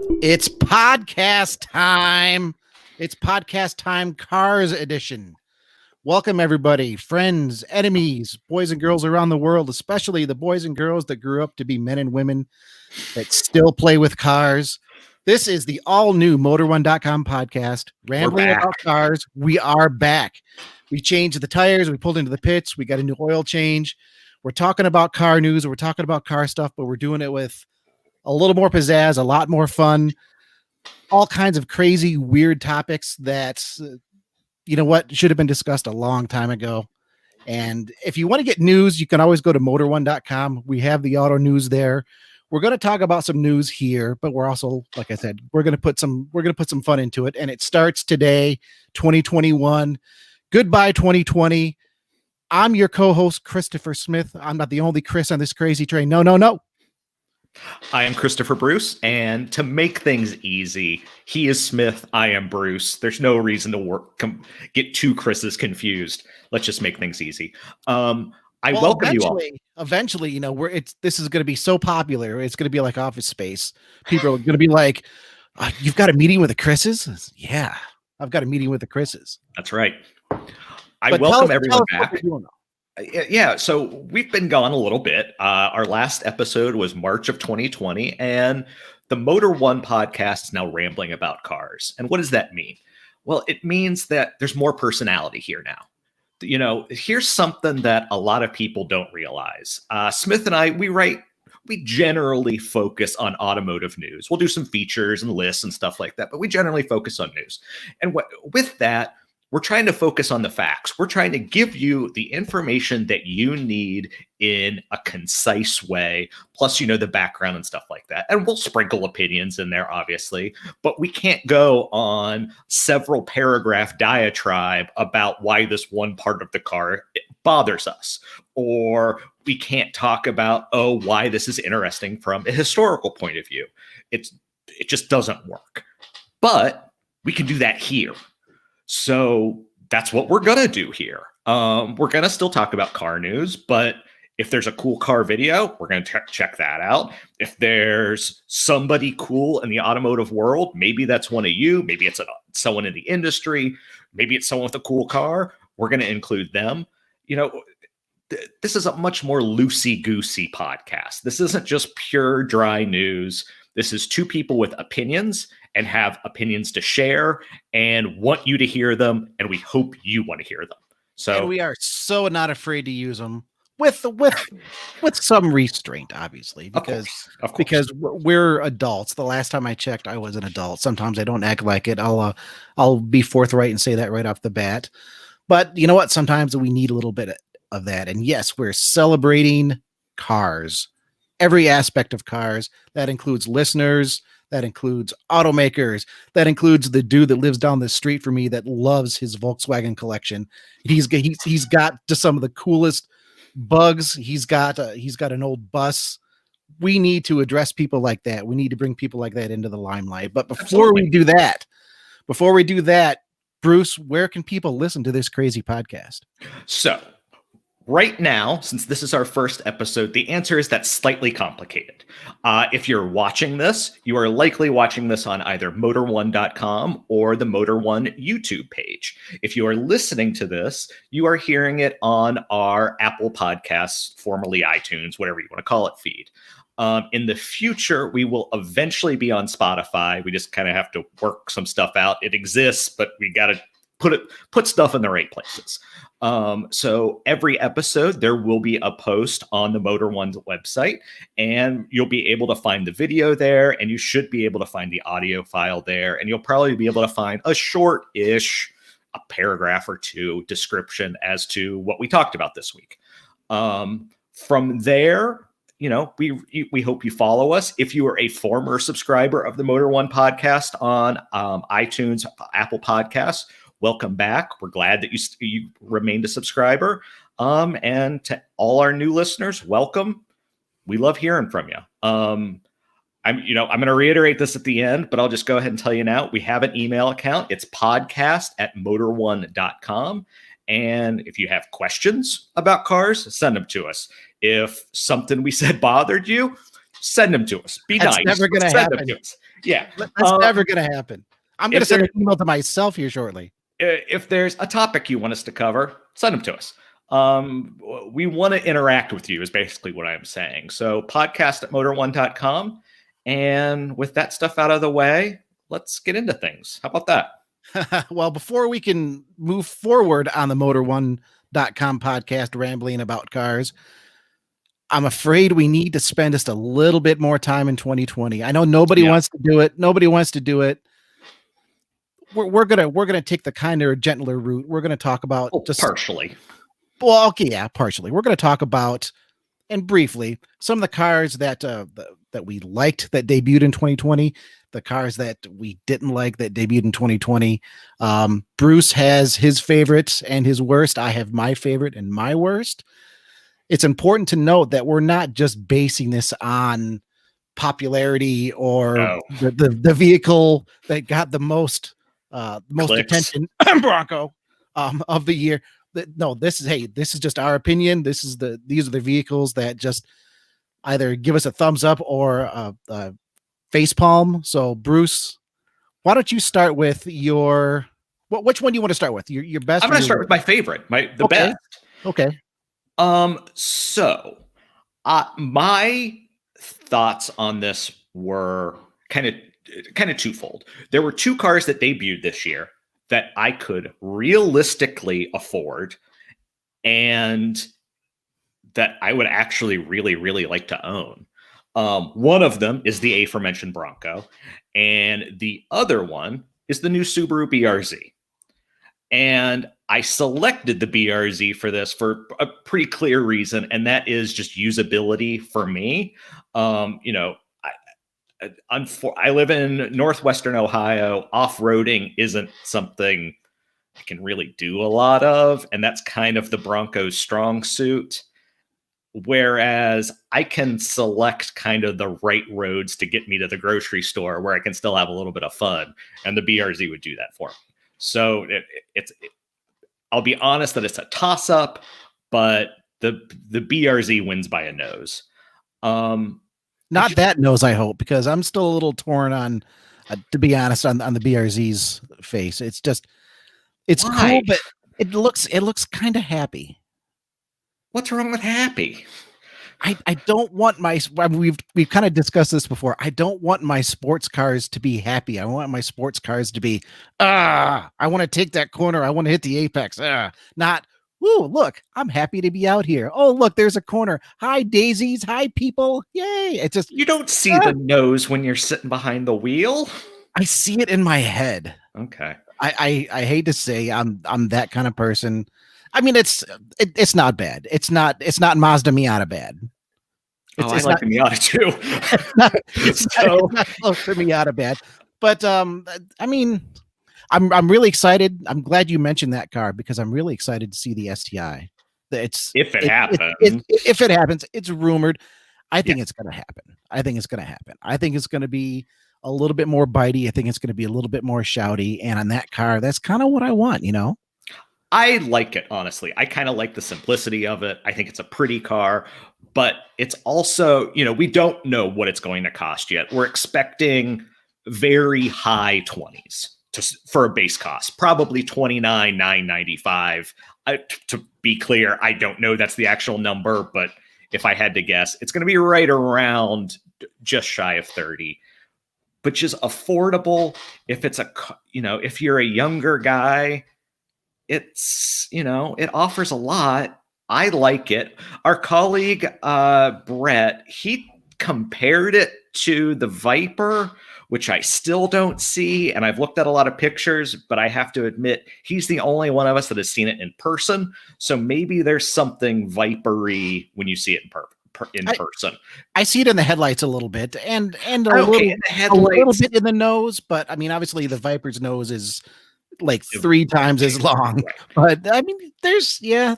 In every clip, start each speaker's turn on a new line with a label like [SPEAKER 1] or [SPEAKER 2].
[SPEAKER 1] It's podcast time. It's podcast time, Cars edition. Welcome, everybody, friends, enemies, boys and girls around the world, especially the boys and girls that grew up to be men and women that still play with cars. This is the all-new Motor1.com podcast, rambling about cars. We are back. We changed the tires. We pulled into the pits. We got a new oil change. We're talking about car news. We're talking about car stuff, but we're doing it with a little more pizzazz, a lot more fun, all kinds of crazy, weird topics that, should have been discussed a long time ago. And if you want to get news, you can always go to Motor1.com. We have the auto news there. We're going to talk about some news here, but we're also, like I said, we're going to put some fun into it. And it starts today, 2021. Goodbye, 2020. I'm your co-host, Christopher Smith. I'm not the only Chris on this crazy train. No.
[SPEAKER 2] I am Christopher Bruce, and to make things easy, he is Smith, I am Bruce. There's no reason to get two Chris's confused. Let's just make things easy. Welcome you all.
[SPEAKER 1] Eventually, this is going to be so popular. It's going to be like Office Space. People are going to be like, "You've got a meeting with the Chris's?" Yeah, I've got a meeting with the Chris's.
[SPEAKER 2] That's right. Welcome everyone back. Yeah, so we've been gone a little bit. Our last episode was March of 2020, and the Motor One podcast is now rambling about cars. And what does that mean? Well, it means that there's more personality here now. Here's something that a lot of people don't realize. Smith and I, we generally focus on automotive news. We'll do some features and lists and stuff like that, but we generally focus on news. And with that, we're trying to focus on the facts. We're trying to give you the information that you need in a concise way, plus, the background and stuff like that. And we'll sprinkle opinions in there, obviously, but we can't go on several paragraph diatribe about why this one part of the car bothers us. Or we can't talk about, why this is interesting from a historical point of view. It just doesn't work. But we can do that here. So that's what we're going to do here. We're going to still talk about car news, but if there's a cool car video, we're going to check that out. If there's somebody cool in the automotive world, maybe that's one of you, maybe it's someone in the industry, maybe it's someone with a cool car, we're going to include them. This is a much more loosey-goosey podcast. This isn't just pure dry news. This is two people with opinions and have opinions to share and want you to hear them. And we hope you want to hear them. So
[SPEAKER 1] we are so not afraid to use them with some restraint, obviously, because we're adults. The last time I checked, I was an adult. Sometimes I don't act like it. I'll be forthright and say that right off the bat. But you know what? Sometimes we need a little bit of that. And yes, we're celebrating cars. Every aspect of cars. That includes listeners, that includes automakers, that includes the dude that lives down the street from me that loves his Volkswagen collection. He's got just some of the coolest bugs. He's got an old bus. We need to address people like that. We need to bring people like that into the limelight. But before we do that, Bruce, where can people listen to this crazy podcast?
[SPEAKER 2] So right now, since this is our first episode, the answer is that's slightly complicated. If you're watching this, you are likely watching this on either Motor1.com or the Motor One YouTube page. If you are listening to this, you are hearing it on our Apple Podcasts, formerly iTunes, whatever you want to call it, feed. In the future, we will eventually be on Spotify. We just kind of have to work some stuff out. It exists, but we got to put stuff in the right places. So every episode, there will be a post on the Motor One's website, and you'll be able to find the video there, and you should be able to find the audio file there, and you'll probably be able to find a short-ish, a paragraph or two description as to what we talked about this week. From there, we hope you follow us. If you are a former subscriber of the Motor One podcast on iTunes, Apple Podcasts, welcome back. We're glad that you remained a subscriber. And to all our new listeners, welcome. We love hearing from you. I'm going to reiterate this at the end, but I'll just go ahead and tell you now. We have an email account. It's podcast@motor1.com. And if you have questions about cars, send them to us. If something we said bothered you, Send them to us. Be
[SPEAKER 1] That's
[SPEAKER 2] nice.
[SPEAKER 1] never going to happen.
[SPEAKER 2] Yeah.
[SPEAKER 1] That's never going to happen. I'm going to send an email to myself here shortly.
[SPEAKER 2] If there's a topic you want us to cover, send them to us. We want to interact with you is basically what I'm saying. So podcast@motor1.com. And with that stuff out of the way, let's get into things. How about that?
[SPEAKER 1] Well, before we can move forward on the motor1.com podcast rambling about cars, I'm afraid we need to spend just a little bit more time in 2020. I know nobody wants to do it. Nobody wants to do it. We're gonna take the kinder, gentler route. We're gonna talk about
[SPEAKER 2] partially.
[SPEAKER 1] Well, okay, yeah, partially. We're gonna talk about and briefly some of the cars that that we liked that debuted in 2020, the cars that we didn't like that debuted in 2020. Bruce has his favorites and his worst. I have my favorite and my worst. It's important to note that we're not just basing this on popularity or the vehicle that got the most attention Bronco of the year. No, this is just our opinion. These are the vehicles that just either give us a thumbs up or a face palm. So Bruce, why don't you start with which one do you want to start with? Your best?
[SPEAKER 2] I'm going to start with my favorite, the best.
[SPEAKER 1] Okay.
[SPEAKER 2] So my thoughts on this were kind of twofold. There were two cars that debuted this year that I could realistically afford and that I would actually really, really like to own. One of them is the aforementioned Bronco, and the other one is the new Subaru BRZ. And I selected the BRZ for this for a pretty clear reason, and that is just usability for me. I live in northwestern Ohio. Off-roading isn't something I can really do a lot of, and that's kind of the Bronco's strong suit. Whereas I can select kind of the right roads to get me to the grocery store where I can still have a little bit of fun, and the BRZ would do that for me. So I'll be honest that it's a toss-up, but the BRZ wins by a nose.
[SPEAKER 1] Not that nose, I hope, because I'm still a little torn on, to be honest, on the BRZ's face. It's cool, but it looks kind of happy.
[SPEAKER 2] What's wrong with happy?
[SPEAKER 1] I don't want we've kind of discussed this before. I don't want my sports cars to be happy. I want my sports cars to be, I want to take that corner. I want to hit the apex. Not, woo, look, I'm happy to be out here. Oh, look, there's a corner. Hi, daisies. Hi, people. Yay. It's just,
[SPEAKER 2] you don't see the nose when you're sitting behind the wheel.
[SPEAKER 1] I see it in my head.
[SPEAKER 2] Okay.
[SPEAKER 1] I hate to say I'm that kind of person. I mean, it's not bad. It's not Mazda Miata bad.
[SPEAKER 2] I like the Miata too.
[SPEAKER 1] It's not close to Miata bad. But I mean, I'm really excited. I'm glad you mentioned that car because I'm really excited to see the STI. If it happens, it's rumored. I think it's going to happen. I think it's going to be a little bit more bitey. I think it's going to be a little bit more shouty. And on that car, that's kind of what I want,
[SPEAKER 2] I like it, honestly. I kind of like the simplicity of it. I think it's a pretty car, but it's also, we don't know what it's going to cost yet. We're expecting very high 20s for a base cost, probably $29,995. To be clear, I don't know that's the actual number, but if I had to guess, it's going to be right around just shy of 30, which is affordable. If it's if you're a younger guy, it's, it offers a lot. I like it. Our colleague, Brett, he compared it to the Viper, which I still don't see. And I've looked at a lot of pictures, but I have to admit, he's the only one of us that has seen it in person. So maybe there's something Viper-y when you see it in person.
[SPEAKER 1] I see it in the headlights a little bit and a little bit in the nose. But I mean, obviously the Viper's nose is like 3 times as long, but I mean, there's a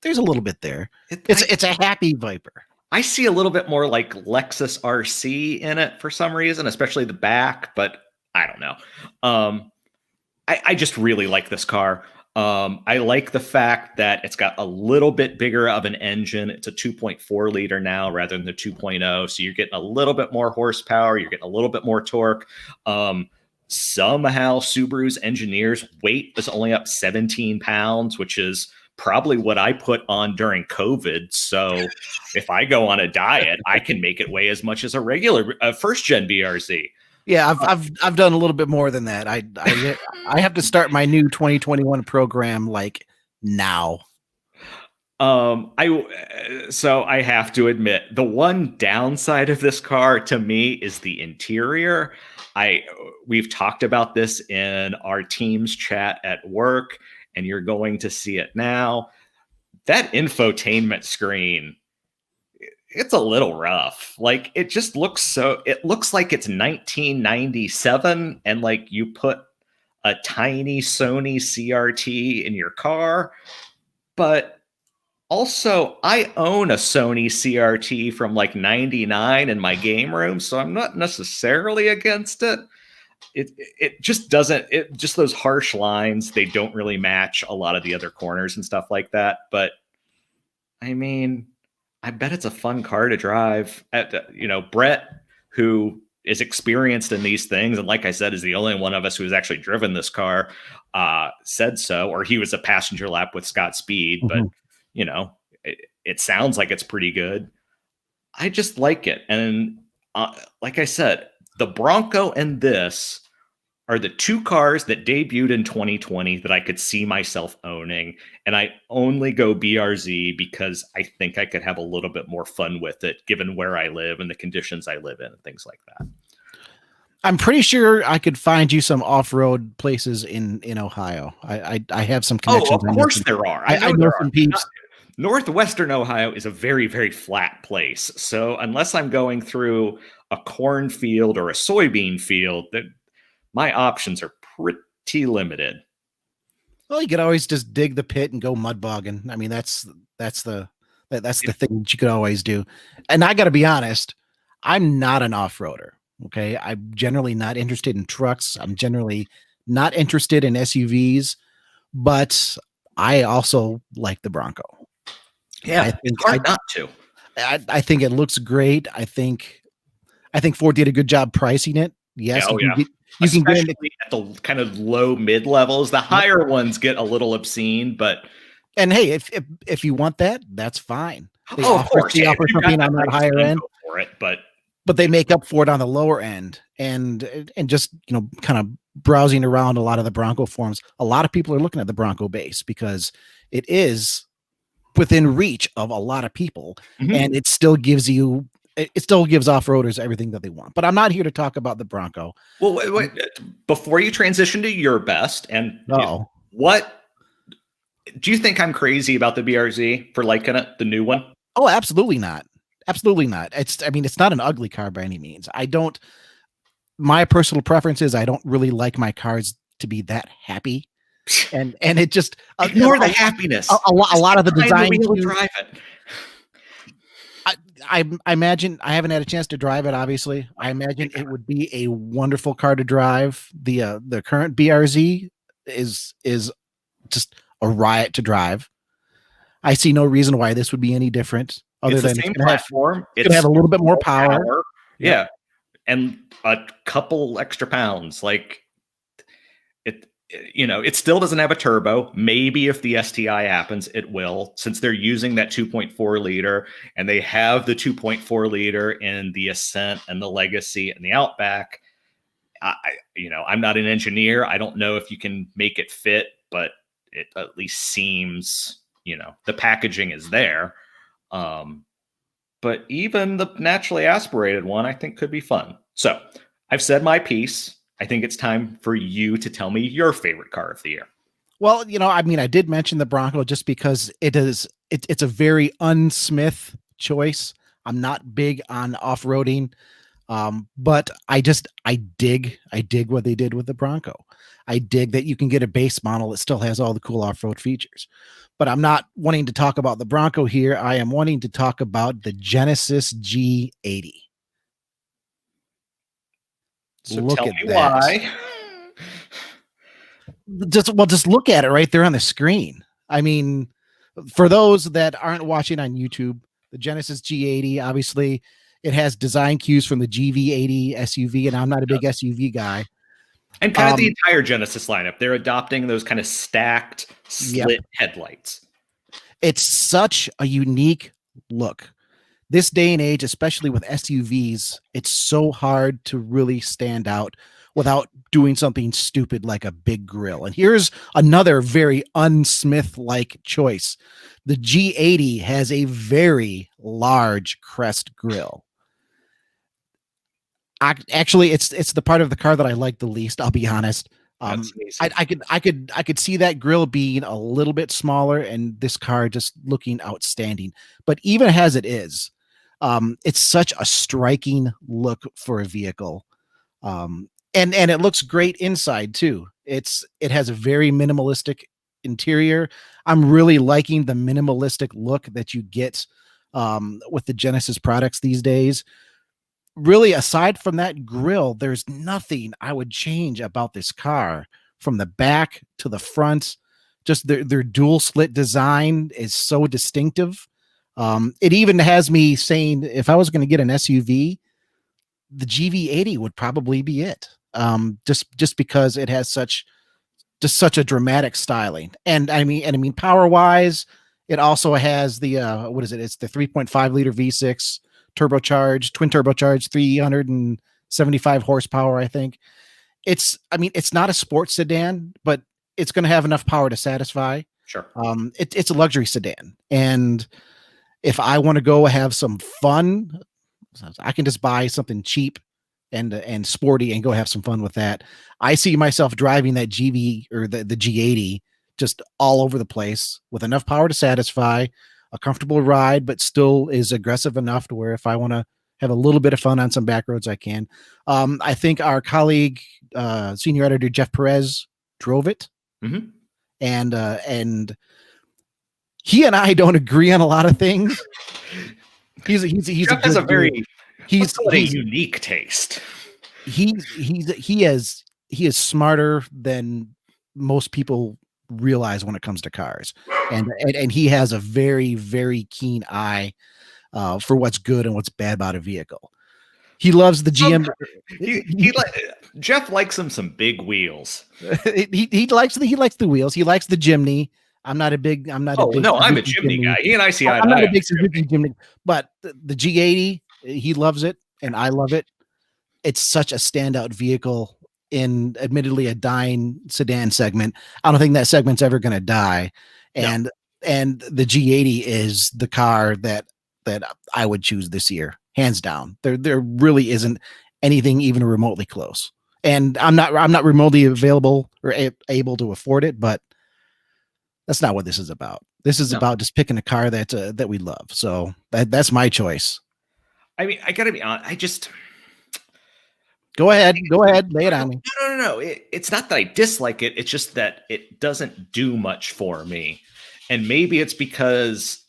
[SPEAKER 1] little bit there. It's a happy Viper.
[SPEAKER 2] I see a little bit more like Lexus RC in it for some reason, especially the back, but I don't know. I just really like this car. I like the fact that it's got a little bit bigger of an engine. It's a 2.4 liter now rather than the 2.0. So you're getting a little bit more horsepower. You're getting a little bit more torque. Somehow Subaru's engineers' weight is only up 17 pounds, which is probably what I put on during COVID. So if I go on a diet, I can make it weigh as much as a regular first gen BRZ.
[SPEAKER 1] Yeah, I've done a little bit more than that. I have to start my new 2021 program like now.
[SPEAKER 2] I have to admit, the one downside of this car to me is the interior. We've talked about this in our team's chat at work, and you're going to see it now. That infotainment screen, it's a little rough. Like it looks like it's 1997 and like you put a tiny Sony CRT in your car. But also I own a Sony CRT from like 99 in my game room, so I'm not necessarily against it. It just doesn't, just those harsh lines, they don't really match a lot of the other corners and stuff like that. But I mean, I bet it's a fun car to drive. Brett, who is experienced in these things, and like I said, is the only one of us who has actually driven this car, said so, or he was a passenger lap with Scott Speed. Mm-hmm. But it sounds like it's pretty good. I just like it, and like I said, the Bronco and this are the two cars that debuted in 2020 that I could see myself owning. And I only go BRZ because I think I could have a little bit more fun with it, given where I live and the conditions I live in and things like that.
[SPEAKER 1] I'm pretty sure I could find you some off-road places in Ohio. I have some connections.
[SPEAKER 2] Oh, of course there are.
[SPEAKER 1] I know some peeps.
[SPEAKER 2] Northwestern Ohio is a very, very flat place. So unless I'm going through a cornfield or a soybean field, that my options are pretty limited.
[SPEAKER 1] Well, you could always just dig the pit and go mud bogging. I mean, that's the thing that you could always do. And I got to be honest, I'm not an off-roader. Okay, I'm generally not interested in trucks. I'm generally not interested in SUVs, but I also like the Bronco.
[SPEAKER 2] Yeah, it's hard not to.
[SPEAKER 1] I think it looks great. I think Ford did a good job pricing it. Yes,
[SPEAKER 2] you can get at the kind of low mid levels. The higher ones get a little obscene,
[SPEAKER 1] and hey, if you want that, that's fine.
[SPEAKER 2] They offer
[SPEAKER 1] something on that higher end
[SPEAKER 2] for it, but
[SPEAKER 1] they make up for it on the lower end. And just kind of browsing around a lot of the Bronco forums, a lot of people are looking at the Bronco base because it is within reach of a lot of people, and it still gives off-roaders everything that they want. But I'm not here to talk about the Bronco.
[SPEAKER 2] Well, wait, before you transition to your best, and what do you think I'm crazy about the BRZ for liking it, the new one?
[SPEAKER 1] Oh, absolutely not. Absolutely not. It's not an ugly car by any means. My personal preference is I don't really like my cars to be that happy. And it just
[SPEAKER 2] ignore the happiness.
[SPEAKER 1] A lot of the design.
[SPEAKER 2] Drive it.
[SPEAKER 1] I imagine, I haven't had a chance to drive it. Obviously, I imagine it would be a wonderful car to drive. The current BRZ is just a riot to drive. I see no reason why this would be any different. Other than
[SPEAKER 2] the same platform,
[SPEAKER 1] it's gonna have a little bit more power.
[SPEAKER 2] Yeah, and a couple extra pounds. Like it still doesn't have a turbo. Maybe if the STI happens, it will, since they're using that 2.4 liter and they have the 2.4 liter in the Ascent and the Legacy and the Outback. I'm not an engineer. I don't know if you can make it fit, but it at least seems, the packaging is there. But even the naturally aspirated one, I think could be fun. So I've said my piece. I think it's time for you to tell me your favorite car of the year.
[SPEAKER 1] Well, I did mention the Bronco just because it's a very unsmith choice. I'm not big on off-roading, but I dig what they did with the Bronco. I dig that you can get a base model that still has all the cool off-road features. But I'm not wanting to talk about the Bronco here. I am wanting to talk about the Genesis G80.
[SPEAKER 2] So look tell me why.
[SPEAKER 1] Just look at it right there on the screen. I mean, for those that aren't watching on YouTube, the Genesis G80, obviously, it has design cues from the GV80 SUV, and I'm not a big SUV guy.
[SPEAKER 2] And kind of the entire Genesis lineup. They're adopting those kind of stacked, slit headlights.
[SPEAKER 1] It's such a unique look. This day and age, especially with SUVs, it's so hard to really stand out without doing something stupid like a big grill. And here's another very unsmith-like choice. The G80 has a very large crest grill. Actually, it's the part of the car that I like the least, I'll be honest. I could see that grill being a little bit smaller and this car just looking outstanding. But even as it is, it's such a striking look for a vehicle. And it looks great inside too. It has a very minimalistic interior. I'm really liking the minimalistic look that you get with the Genesis products these days. Really, aside from that grill, there's nothing I would change about this car from the back to the front. Just their dual slit design is so distinctive. It even has me saying if I was going to get an SUV, the GV80 would probably be it. Just because it has such a dramatic styling. And I mean power wise, it also has the what is it? It's the 3.5 liter V6 twin turbocharged 375 horsepower, I think. It's not a sports sedan, but it's going to have enough power to satisfy.
[SPEAKER 2] Sure.
[SPEAKER 1] It's a luxury sedan. And if I want to go have some fun, I can just buy something cheap and sporty and go have some fun with that. I see myself driving that GV or the G80 just all over the place with enough power to satisfy, a comfortable ride, but still is aggressive enough to where if I want to have a little bit of fun on some back roads, I can. I think our colleague, senior editor Jeff Perez, drove it, and he and I don't agree on a lot of things.
[SPEAKER 2] Jeff has a very unique taste.
[SPEAKER 1] He is smarter than most people realize when it comes to cars, and he has a very, very keen eye for what's good and what's bad about a vehicle. He loves the GM.
[SPEAKER 2] Jeff likes some big wheels.
[SPEAKER 1] he likes the wheels. He likes the Jimny. I'm a big
[SPEAKER 2] I'm a Jimny guy. He and I see eye to eye.
[SPEAKER 1] I'm not a big Suzuki Jimny, but the G80, he loves it, and I love it. It's such a standout vehicle in admittedly a dying sedan segment. I don't think that segment's ever going to die. And the G80 is the car that I would choose this year, hands down. There really isn't anything even remotely close. And I'm not remotely available or able to afford it, but that's not what this is about. This is about just picking a car that we love. So that's my choice.
[SPEAKER 2] I mean, I gotta be honest.
[SPEAKER 1] Go ahead, lay it on me.
[SPEAKER 2] No. It's not that I dislike it. It's just that it doesn't do much for me. And maybe it's because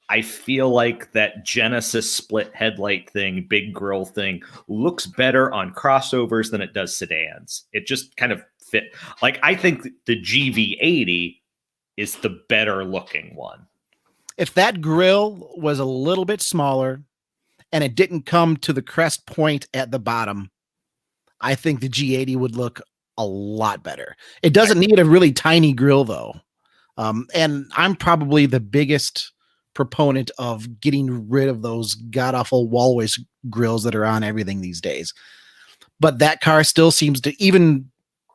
[SPEAKER 2] I feel like that Genesis split headlight thing, big grill thing, looks better on crossovers than it does sedans. It just kind of fit. Like, I think the GV80 is the better looking one.
[SPEAKER 1] If that grill was a little bit smaller and it didn't come to the crest point at the bottom, I think the G80 would look a lot better. It doesn't need a really tiny grill though. And I'm probably the biggest proponent of getting rid of those god awful Walrus grills that are on everything these days. But that car still seems to, even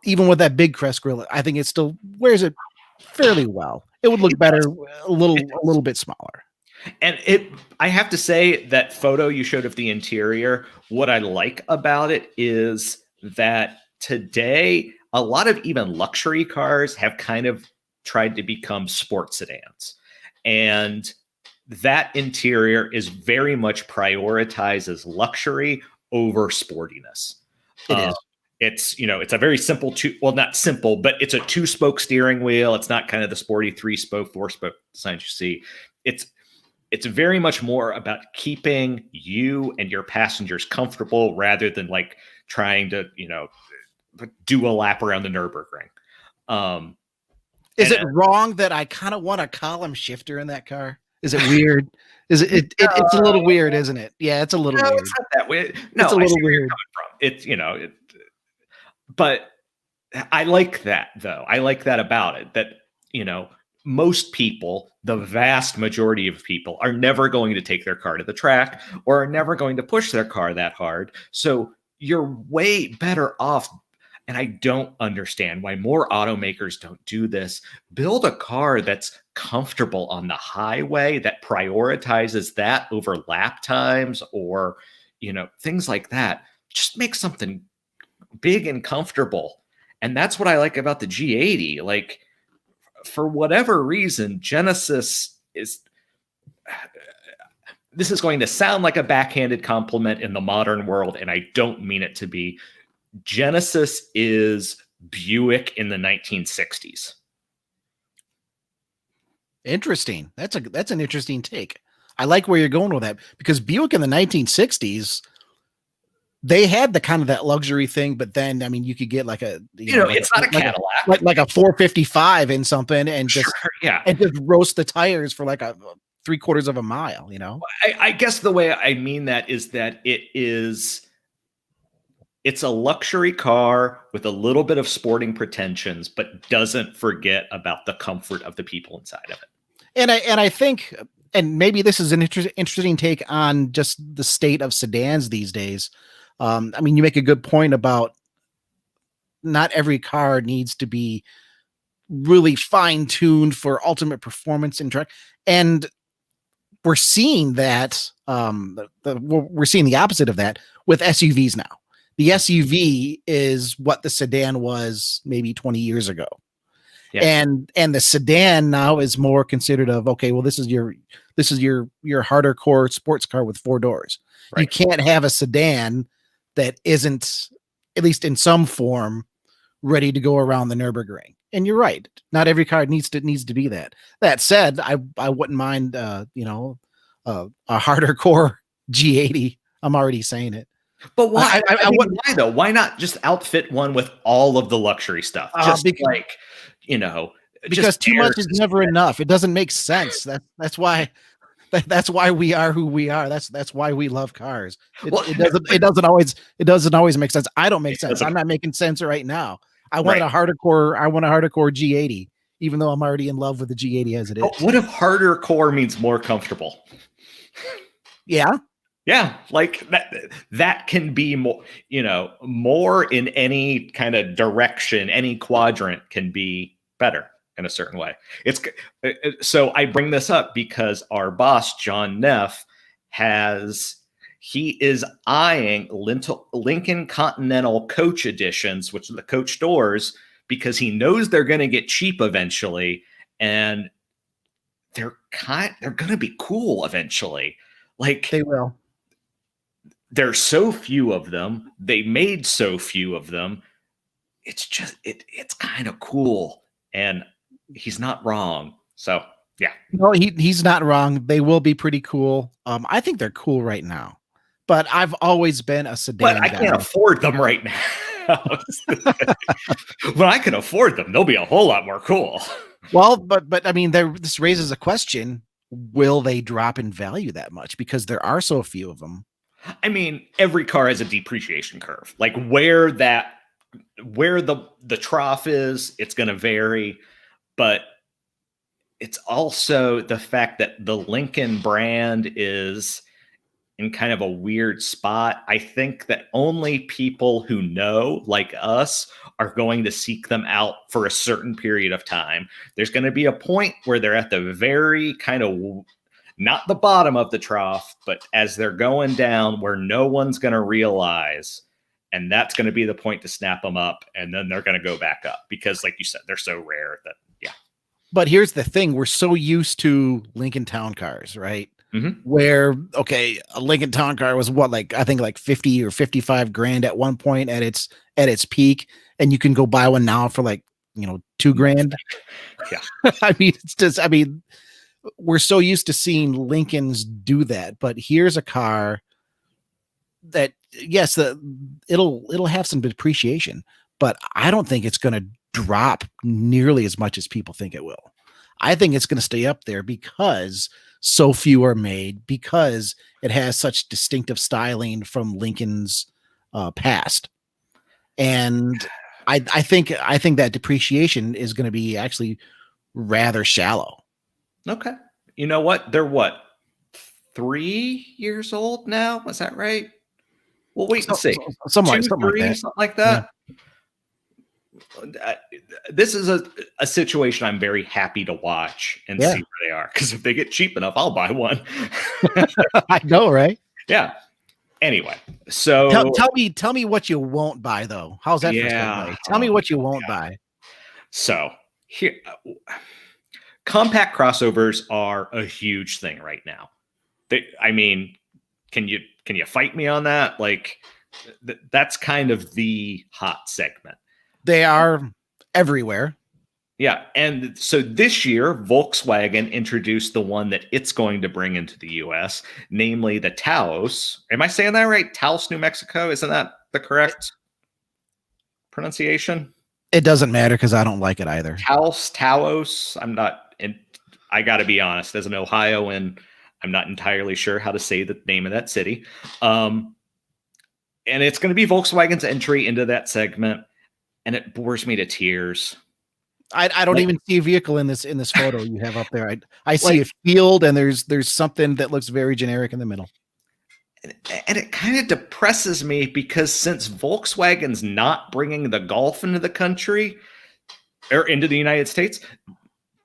[SPEAKER 1] with that big crest grill, I think it still wears it fairly well. It would look better a little bit smaller.
[SPEAKER 2] And I have to say that photo you showed of the interior, what I like about it is that today, a lot of even luxury cars have kind of tried to become sports sedans. And that interior is very much prioritizes luxury over sportiness.
[SPEAKER 1] It is.
[SPEAKER 2] It's a very simple not simple, but it's a 2-spoke steering wheel. It's not kind of the sporty 3-spoke, 4-spoke designs you see. It's very much more about keeping you and your passengers comfortable rather than like trying to, do a lap around the Nürburgring.
[SPEAKER 1] Is it wrong that I kind of want a column shifter in that car? Is it weird? Is it's a little weird, isn't it? Yeah, it's a little weird.
[SPEAKER 2] It's not that weird. No,
[SPEAKER 1] it's a little weird.
[SPEAKER 2] It's, but I like that though. I like that about it, that, most people, the vast majority of people, are never going to take their car to the track or are never going to push their car that hard. So you're way better off. And I don't understand why more automakers don't do this. Build a car that's comfortable on the highway, that prioritizes that over lap times or, things like that. Just make something big and comfortable. And that's what I like about the G80. Like, for whatever reason, Genesis is... This is going to sound like a backhanded compliment in the modern world, and I don't mean it to be. Genesis is Buick in the 1960s.
[SPEAKER 1] Interesting. That's an interesting take. I like where you're going with that, because Buick in the 1960s, they had the kind of that luxury thing, but then, I mean, you could get like a,
[SPEAKER 2] it's not a Cadillac,
[SPEAKER 1] like a 455 in something and just, and just roast the tires for like a 3/4 of a mile,
[SPEAKER 2] I guess the way I mean that is that it's a luxury car with a little bit of sporting pretensions, but doesn't forget about the comfort of the people inside of it.
[SPEAKER 1] And I think, and maybe this is an interesting take on just the state of sedans these days. I mean, you make a good point about not every car needs to be really fine-tuned for ultimate performance in track. And we're seeing that, we're seeing the opposite of that with SUVs now. The SUV is what the sedan was maybe 20 years ago. Yeah. And the sedan now is more considered of, okay, well, this is your harder core sports car with 4 doors. Right. You can't have a sedan that isn't, at least in some form, ready to go around the Nürburgring. And you're right. Not every car needs to be that. That said, I wouldn't mind a harder core G80. I'm already saying it.
[SPEAKER 2] But why? Why though? Why not just outfit one with all of the luxury stuff? Just
[SPEAKER 1] because too much is never enough. It doesn't make sense. That's why we are who we are. That's why we love cars. It doesn't always make sense. I don't make sense. I'm not making sense right now. I want a harder core G80, even though I'm already in love with the G80 as it is.
[SPEAKER 2] But what if harder core means more comfortable?
[SPEAKER 1] Yeah.
[SPEAKER 2] Yeah, like that can be more, more in any kind of direction, any quadrant can be better in a certain way. So I bring this up because our boss, John Neff, he is eyeing Lincoln Continental Coach editions, which are the coach doors, because he knows they're going to get cheap eventually, and they're going to be cool eventually. Like,
[SPEAKER 1] they will.
[SPEAKER 2] There's so few of them. They made so few of them. It's just, it's kind of cool. And he's not wrong. So, yeah.
[SPEAKER 1] No, he's not wrong. They will be pretty cool. I think they're cool right now. But I've always been a sedan guy.
[SPEAKER 2] I can't afford them right now. When I can afford them, they'll be a whole lot more cool.
[SPEAKER 1] Well, but I mean, this raises a question. Will they drop in value that much? Because there are so few of them.
[SPEAKER 2] I mean, every car has a depreciation curve. Like where the trough is, it's going to vary. But it's also the fact that the Lincoln brand is in kind of a weird spot. I think that only people who know, like us, are going to seek them out for a certain period of time. There's going to be a point where they're at the very kind of, not the bottom of the trough, but as they're going down where no one's going to realize, and that's going to be the point to snap them up. And then they're going to go back up because, like you said, they're so rare that, yeah.
[SPEAKER 1] But here's the thing. We're so used to Lincoln Town cars, right?
[SPEAKER 2] Mm-hmm.
[SPEAKER 1] Where, okay, a Lincoln Town car was I think like 50 or 55 grand at one point at its peak. And you can go buy one now for like, $2 grand.
[SPEAKER 2] Yeah.
[SPEAKER 1] We're so used to seeing Lincolns do that, but here's a car that, yes, it'll have some depreciation, but I don't think it's going to drop nearly as much as people think it will. I think it's going to stay up there because so few are made, because it has such distinctive styling from Lincoln's past. And I think that depreciation is going to be actually rather shallow.
[SPEAKER 2] Okay. You know what? They're what? 3 years old now? Was that right? We'll wait and see.
[SPEAKER 1] Something
[SPEAKER 2] like that. Yeah. This is a situation I'm very happy to watch and see where they are. Because if they get cheap enough, I'll buy one.
[SPEAKER 1] I know, right?
[SPEAKER 2] Yeah. Anyway, so
[SPEAKER 1] tell me what you won't buy, though. How's that?
[SPEAKER 2] Yeah.
[SPEAKER 1] Tell me what you won't buy.
[SPEAKER 2] So here, compact crossovers are a huge thing right now. Can you fight me on that? Like, that's kind of the hot segment.
[SPEAKER 1] They are everywhere.
[SPEAKER 2] Yeah. And so this year, Volkswagen introduced the one that it's going to bring into the US, namely the Taos. Am I saying that right? Taos, New Mexico. Isn't that the correct pronunciation?
[SPEAKER 1] It doesn't matter because I don't like it either.
[SPEAKER 2] Taos. I got to be honest, as an Ohioan, I'm not entirely sure how to say the name of that city. And it's going to be Volkswagen's entry into that segment. And it bores me to tears.
[SPEAKER 1] I don't even see a vehicle in this photo you have up there. I see a field, and there's something that looks very generic in the middle.
[SPEAKER 2] And it kind of depresses me because since Volkswagen's not bringing the Golf into the country or into the United States,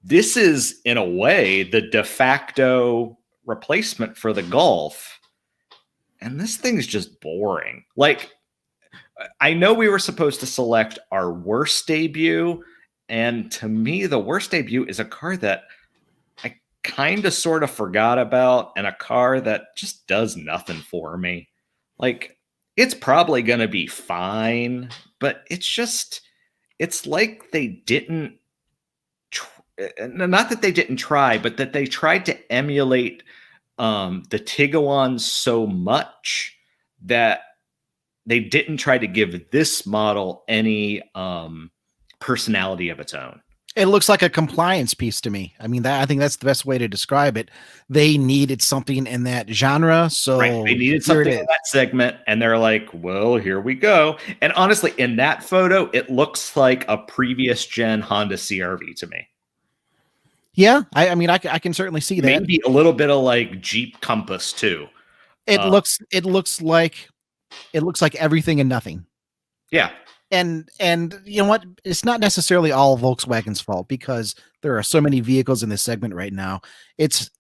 [SPEAKER 2] this is in a way the de facto replacement for the Golf. And this thing's just boring. Like, I know we were supposed to select our worst debut. And to me, the worst debut is a car that I kind of sort of forgot about, and a car that just does nothing for me. Like, it's probably going to be fine, but it's like they didn't, not that they didn't try, but that they tried to emulate the Tiguan so much that they didn't try to give this model any personality of its own.
[SPEAKER 1] It looks like a compliance piece to me. I mean, I think that's the best way to describe it. They needed something in that genre, so
[SPEAKER 2] they needed something in that segment, and they're like, well, here we go. And honestly, in that photo, it looks like a previous gen Honda CR-V to me.
[SPEAKER 1] Yeah, I mean, I can certainly see that.
[SPEAKER 2] Maybe a little bit of like Jeep Compass too.
[SPEAKER 1] It looks like everything and nothing.
[SPEAKER 2] Yeah.
[SPEAKER 1] And you know what? It's not necessarily all Volkswagen's fault, because there are so many vehicles in this segment right now. It's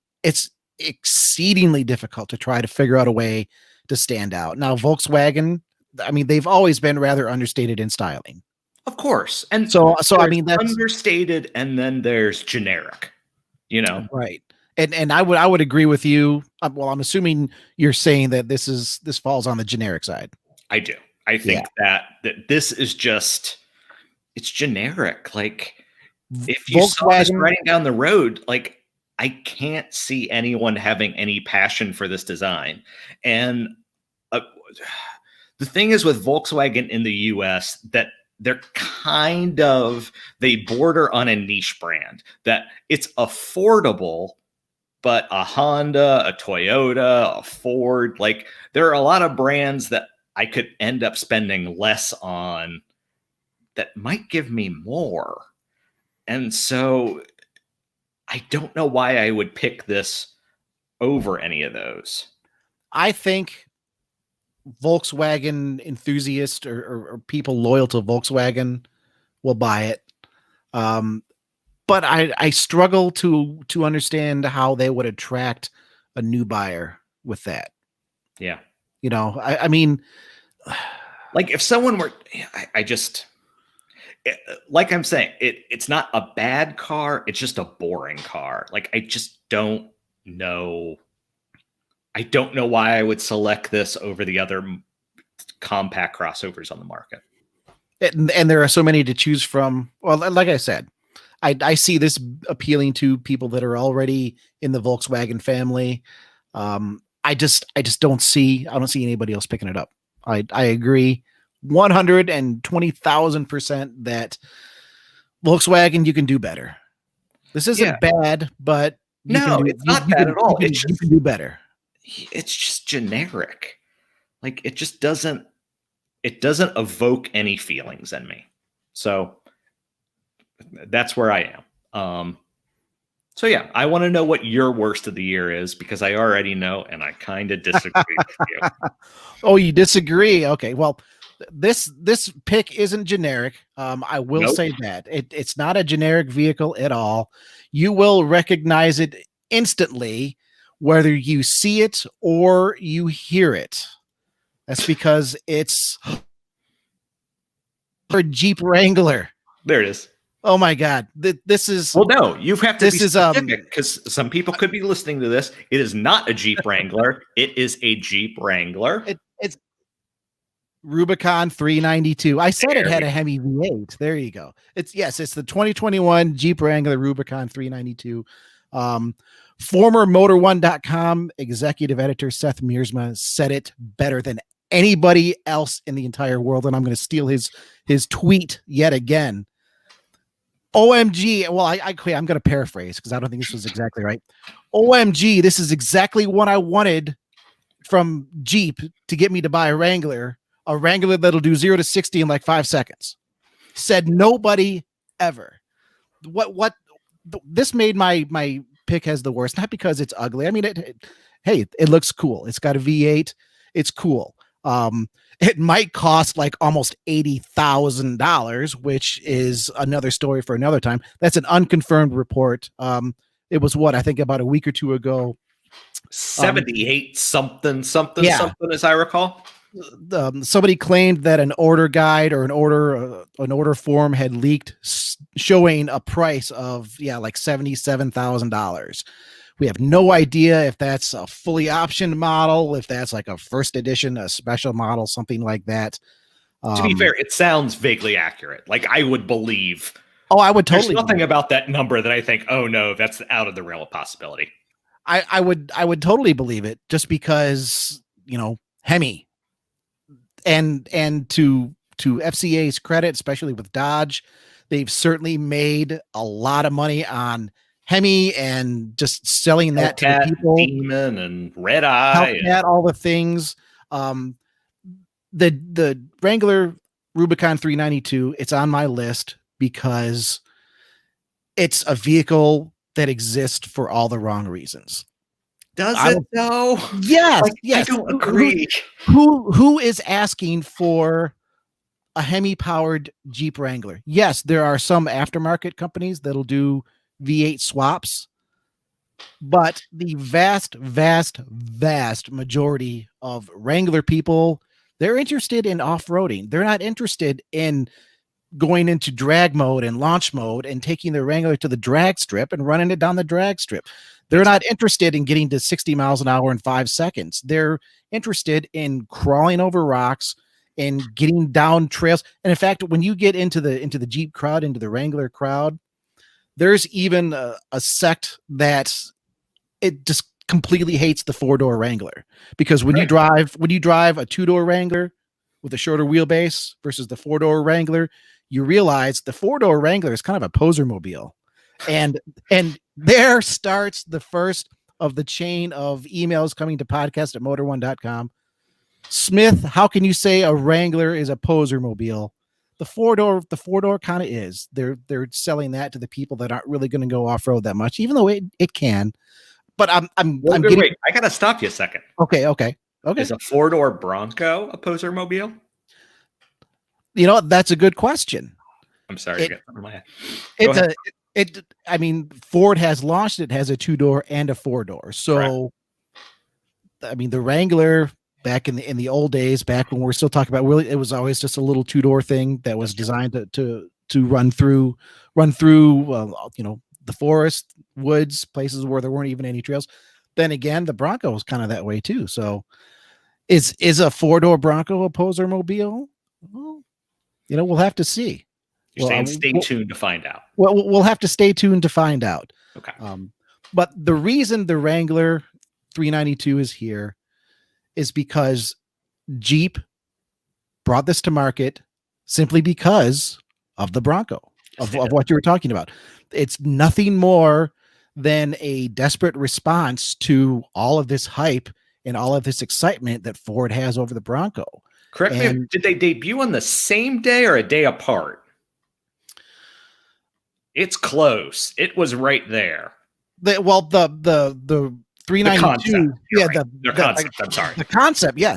[SPEAKER 1] exceedingly difficult to try to figure out a way to stand out. Now, Volkswagen, I mean, they've always been rather understated in styling.
[SPEAKER 2] Of course. And
[SPEAKER 1] so I mean, that's
[SPEAKER 2] understated, and then there's generic,
[SPEAKER 1] right. And I would agree with you. Well, I'm assuming you're saying that this falls on the generic side.
[SPEAKER 2] I do. I think that this is just, it's generic. Like, if you saw this riding down the road, like, I can't see anyone having any passion for this design. And the thing is with Volkswagen in the US, that they're they border on a niche brand, that it's affordable, but a Honda, a Toyota, a Ford, like, there are a lot of brands that I could end up spending less on that might give me more. And so I don't know why I would pick this over any of those.
[SPEAKER 1] I think Volkswagen enthusiasts or people loyal to Volkswagen will buy it. But I struggle to understand how they would attract a new buyer with that.
[SPEAKER 2] Yeah.
[SPEAKER 1] I mean,
[SPEAKER 2] like, if someone were, like I'm saying, it's not a bad car. It's just a boring car. Like, I just don't know. I don't know why I would select this over the other compact crossovers on the market.
[SPEAKER 1] And there are so many to choose from. Well, like I said, I see this appealing to people that are already in the Volkswagen family. I don't see anybody else picking it up. I agree 120,000% that Volkswagen, you can do better. This isn't bad, but
[SPEAKER 2] it's not bad at all.
[SPEAKER 1] You can do better.
[SPEAKER 2] It's just generic. Like it just doesn't evoke any feelings in me. So that's where I am. So yeah, I want to know what your worst of the year is, because I already know, and I kind of disagree with you.
[SPEAKER 1] Oh, you disagree? Okay. Well, this pick isn't generic. I will say that it's not a generic vehicle at all. You will recognize it instantly, whether you see it or you hear it. That's because it's a Jeep Wrangler.
[SPEAKER 2] There it is.
[SPEAKER 1] Oh my God. This is,
[SPEAKER 2] well, no, you have to be specific, because some people could be listening to this. It is not a Jeep Wrangler. It is a Jeep Wrangler.
[SPEAKER 1] It's Rubicon 392. I said it had a Hemi V8. There you go. It's the 2021 Jeep Wrangler Rubicon 392. Former Motor1.com executive editor Seth Mearsma said it better than anybody else in the entire world, and I'm going to steal his tweet yet again. OMG. Well, I'm going to paraphrase because I don't think this was exactly right. OMG, this is exactly what I wanted from Jeep to get me to buy a Wrangler that'll do 0 to 60 in like 5 seconds. Said nobody ever. This made my pick as the worst, not because it's ugly. I mean, it looks cool. It's got a V8. It's cool. It might cost like almost $80,000, which is another story for another time. That's an unconfirmed report. It was I think about a week or two ago.
[SPEAKER 2] 78 something, as I recall.
[SPEAKER 1] Somebody claimed that an order guide or an order form had leaked showing a price of like $77,000. We have no idea if that's a fully optioned model, if that's like a first edition, a special model, something like that.
[SPEAKER 2] To be fair, it sounds vaguely accurate. Like I would believe.
[SPEAKER 1] Oh, I would totally.
[SPEAKER 2] There's nothing about that number that I think, oh no, that's out of the realm of possibility.
[SPEAKER 1] I would totally believe it, just because, Hemi, and to FCA's credit, especially with Dodge, they've certainly made a lot of money on Hemi and just selling that to the people.
[SPEAKER 2] Demon and Red Eye,
[SPEAKER 1] all the things. The Wrangler Rubicon 392, it's on my list because it's a vehicle that exists for all the wrong reasons.
[SPEAKER 2] Does it though?
[SPEAKER 1] Yes,
[SPEAKER 2] yes. I don't agree.
[SPEAKER 1] Who is asking for a Hemi powered Jeep Wrangler? Yes, there are some aftermarket companies that'll do V8 swaps, but the vast majority of Wrangler people, they're interested in off-roading. They're not interested in going into drag mode and launch mode and taking the Wrangler to the drag strip and running it down the drag strip. They're not interested in getting to 60 miles an hour in 5 seconds. They're interested in crawling over rocks and getting down trails. And in fact, when you get into the Jeep crowd, into the Wrangler crowd, there's even a sect that it just completely hates the 4-door Wrangler, because when you drive a 2-door Wrangler with a shorter wheelbase versus the 4-door Wrangler, you realize the 4-door Wrangler is kind of a poser mobile. And there starts the first of the chain of emails coming to podcast@motor1.com. Smith, how can you say a Wrangler is a poser mobile? The 4-door kind of is. They're selling that to the people that aren't really going to go off-road that much, even though it can. But
[SPEAKER 2] wait, I gotta stop you a second.
[SPEAKER 1] Okay.
[SPEAKER 2] Is a 4-door Bronco a poser mobile?
[SPEAKER 1] That's a good question.
[SPEAKER 2] I'm sorry to get from my head.
[SPEAKER 1] I mean, Ford has launched it has a 2-door and a 4-door. So, I mean, the Wrangler back in the old days, back when we're still talking about, really, it was always just a little 2-door thing that was designed to run through, the forest, woods, places where there weren't even any trails. Then again, the Bronco was kind of that way too. So, is a 4-door Bronco a poser mobile? Well, we'll have to see.
[SPEAKER 2] You're saying stay tuned to find out.
[SPEAKER 1] Well, we'll have to stay tuned to find out.
[SPEAKER 2] Okay.
[SPEAKER 1] But the reason the Wrangler 392 is here is because Jeep brought this to market simply because of the Bronco. of what you were talking about. It's nothing more than a desperate response to all of this hype and all of this excitement that Ford has over the Bronco.
[SPEAKER 2] Correct me. Did they debut on the same day or a day apart? It's close. It was right there.
[SPEAKER 1] The 392.
[SPEAKER 2] The concept. I'm sorry.
[SPEAKER 1] The concept. Yeah.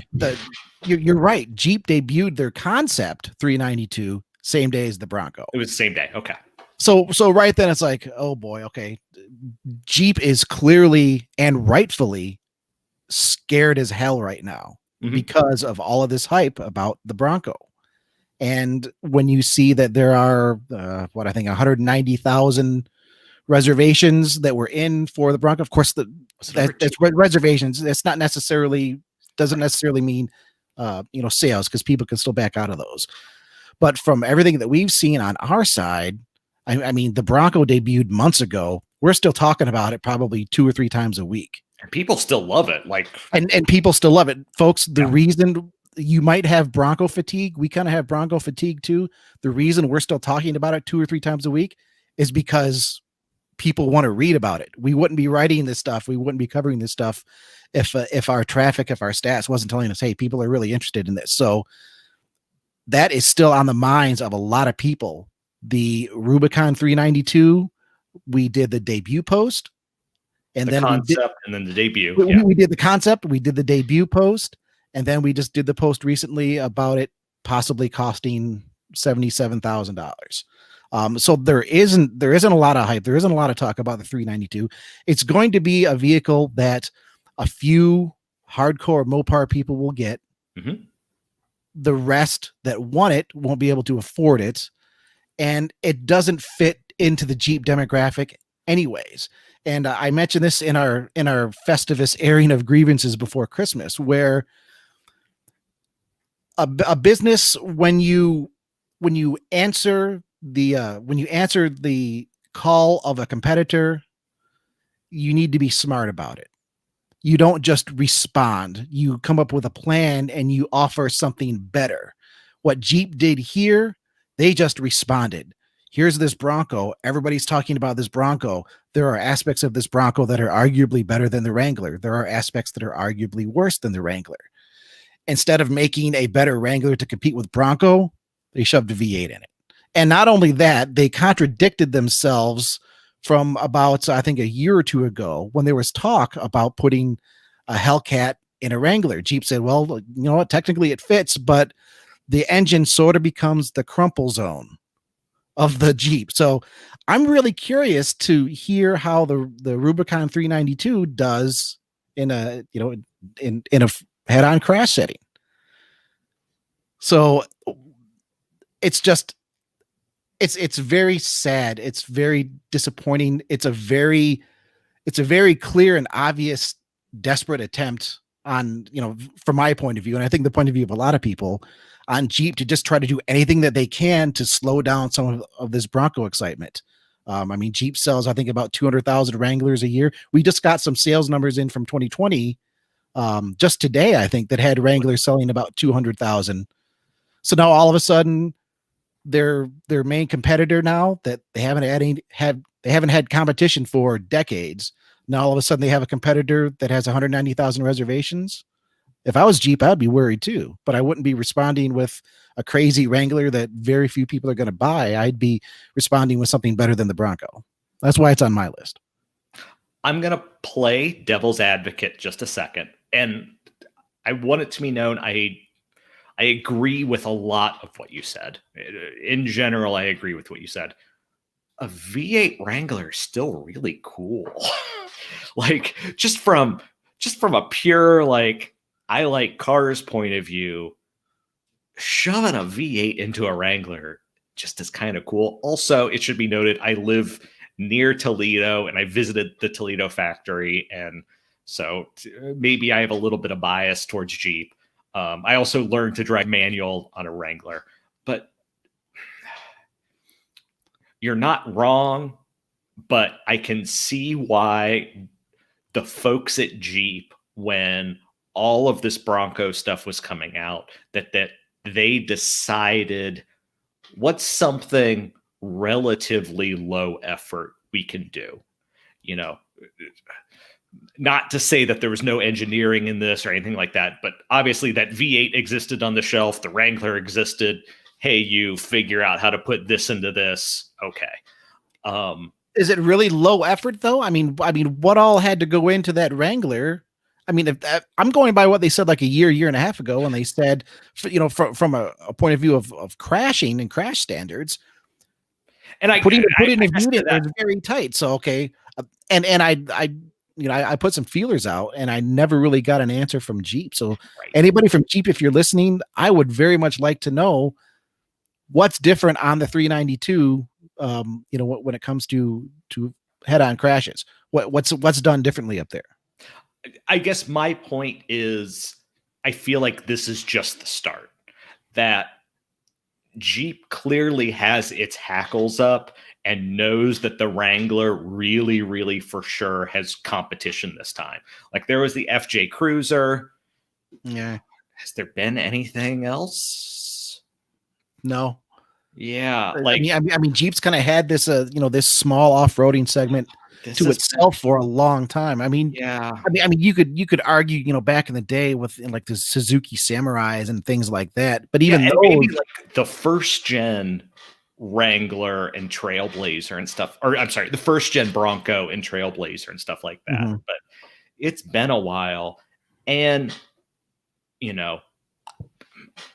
[SPEAKER 1] You're right. Jeep debuted their concept 392 same day as the Bronco.
[SPEAKER 2] It was the same day. Okay.
[SPEAKER 1] So right then it's like, oh boy, okay. Jeep is clearly and rightfully scared as hell right now because of all of this hype about the Bronco. And when you see that there are I think 190,000 reservations that were in for the Bronco, of course that's reservations. That's not necessarily doesn't necessarily mean sales, because people can still back out of those. But from everything that we've seen on our side, I mean, the Bronco debuted months ago. We're still talking about it probably 2 or 3 times a week.
[SPEAKER 2] And people still love it.
[SPEAKER 1] And people still love it. Folks, the reason you might have Bronco fatigue, we kind of have Bronco fatigue too. The reason we're still talking about it 2 or 3 times a week is because people want to read about it. We wouldn't be writing this stuff. We wouldn't be covering this stuff if our traffic, if our stats wasn't telling us, hey, people are really interested in this. So that is still on the minds of a lot of people. The Rubicon 392, we did the debut post, and then
[SPEAKER 2] the debut.
[SPEAKER 1] We did the concept, we did the debut post, and then we just did the post recently about it possibly costing $77,000. So there isn't a lot of hype. There isn't a lot of talk about the 392. It's going to be a vehicle that a few hardcore Mopar people will get.
[SPEAKER 2] Mm-hmm.
[SPEAKER 1] The rest that want it won't be able to afford it. And it doesn't fit into the Jeep demographic anyways. And I mentioned this in our Festivus airing of grievances before Christmas, where a business, when you answer the call of a competitor, you need to be smart about it. You don't just respond. You come up with a plan and you offer something better. What Jeep did here, they just responded. Here's this Bronco. Everybody's talking about this Bronco. There are aspects of this Bronco that are arguably better than the Wrangler. There are aspects that are arguably worse than the Wrangler. Instead of making a better Wrangler to compete with Bronco, they shoved a V8 in it. And not only that, they contradicted themselves from about, I think, a year or two ago when there was talk about putting a Hellcat in a Wrangler. Jeep said, well, you know what, technically it fits, but the engine sort of becomes the crumple zone of the Jeep. So I'm really curious to hear how the Rubicon 392 does in a head-on crash setting. So it's just, it's very sad. It's very disappointing. It's a very clear and obvious desperate attempt on, from my point of view, and I think the point of view of a lot of people, on Jeep to just try to do anything that they can to slow down some of this Bronco excitement. I mean, Jeep sells, I think, about 200,000 Wranglers a year. We just got some sales numbers in from 2020, just today, I think, that had Wranglers selling about 200,000. So now all of a sudden, their main competitor now that they haven't had competition for decades. Now all of a sudden they have a competitor that has 190,000 reservations. If I was Jeep, I'd be worried too, but I wouldn't be responding with a crazy Wrangler that very few people are going to buy. I'd be responding with something better than the Bronco. That's why it's on my list.
[SPEAKER 2] I'm going to play devil's advocate just a second. And I want it to be known, I agree with a lot of what you said. In general, I agree with what you said. A V8 Wrangler is still really cool. Like just from a pure, like, I like cars point of view, shoving a V8 into a Wrangler just is kind of cool. Also, it should be noted, I live near Toledo and I visited the Toledo factory. And so maybe I have a little bit of bias towards Jeep. I also learned to drive manual on a Wrangler, but you're not wrong, but I can see why the folks at Jeep, when all of this Bronco stuff was coming out, that they decided what's something relatively low effort we can do. Not to say that there was no engineering in this or anything like that, but obviously that V8 existed on the shelf. The Wrangler existed. Hey, you figure out how to put this into this. Okay.
[SPEAKER 1] Is it really low effort though? I mean, what all had to go into that Wrangler? I mean, if I'm going by what they said like a year and a half ago, when they said, from a point of view of crashing and crash standards,
[SPEAKER 2] and
[SPEAKER 1] putting a unit is very tight. So okay, and I put some feelers out, and I never really got an answer from Jeep. So anybody from Jeep, if you're listening, I would very much like to know what's different on the 392. When it comes to head-on crashes, what's done differently up there?
[SPEAKER 2] I guess my point is, I feel like this is just the start. That Jeep clearly has its hackles up and knows that the Wrangler really, really for sure has competition this time. Like there was the FJ Cruiser.
[SPEAKER 1] Yeah.
[SPEAKER 2] Has there been anything else?
[SPEAKER 1] No.
[SPEAKER 2] Yeah.
[SPEAKER 1] I mean, Jeep's kind of had this, this small off-roading segment to itself for a long time. I mean,
[SPEAKER 2] yeah.
[SPEAKER 1] I mean, you could argue, back in the day with like the Suzuki Samurais and things like that. But even those,
[SPEAKER 2] maybe like the first gen Wrangler and Trailblazer and stuff, or I'm sorry, the first gen Bronco and Trailblazer and stuff like that. Mm-hmm. But it's been a while, and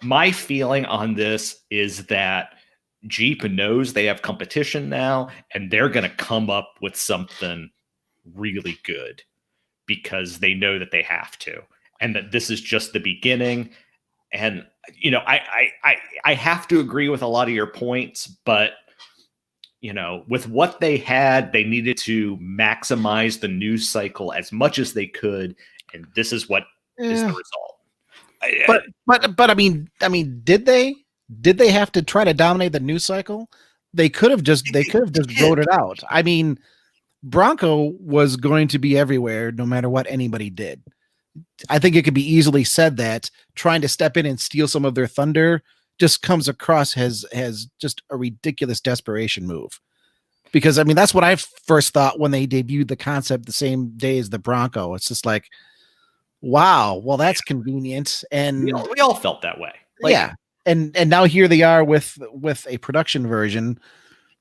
[SPEAKER 2] my feeling on this is that Jeep knows they have competition now, and they're going to come up with something really good because they know that they have to, and that this is just the beginning. And, I have to agree with a lot of your points, but, with what they had, they needed to maximize the news cycle as much as they could. And this is what is the result.
[SPEAKER 1] But I mean, did they have to try to dominate the news cycle? They could have just wrote it out. I mean, Bronco was going to be everywhere no matter what anybody did. I think it could be easily said that trying to step in and steal some of their thunder just comes across as just a ridiculous desperation move. Because I mean, that's what I first thought when they debuted the concept the same day as the Bronco. It's just like, wow, well, that's convenient. And
[SPEAKER 2] we all felt that way.
[SPEAKER 1] Yeah. And now here they are with a production version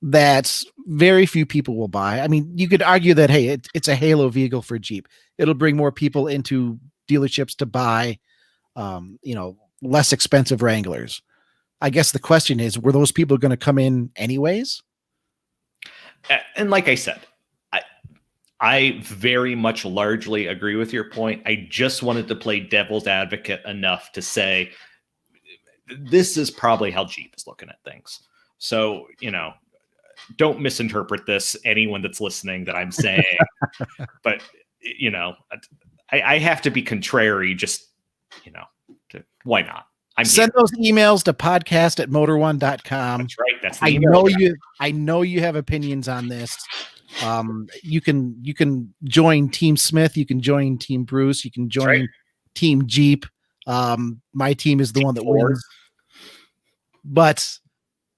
[SPEAKER 1] that very few people will buy. I mean, you could argue that, hey, it's a halo vehicle for Jeep. It'll bring more people into dealerships to buy, less expensive Wranglers. I guess the question is, were those people going to come in anyways?
[SPEAKER 2] And like I said, I very much largely agree with your point. I just wanted to play devil's advocate enough to say, this is probably how Jeep is looking at things. So, don't misinterpret this, anyone that's listening, that I'm saying, but I have to be contrary, just, why not?
[SPEAKER 1] Send those emails to podcast@motor1.com.
[SPEAKER 2] That's right. That's the email.
[SPEAKER 1] I know you have opinions on this. You can join Team Smith. You can join Team Bruce. You can join Team Jeep. My team is the one that wins. But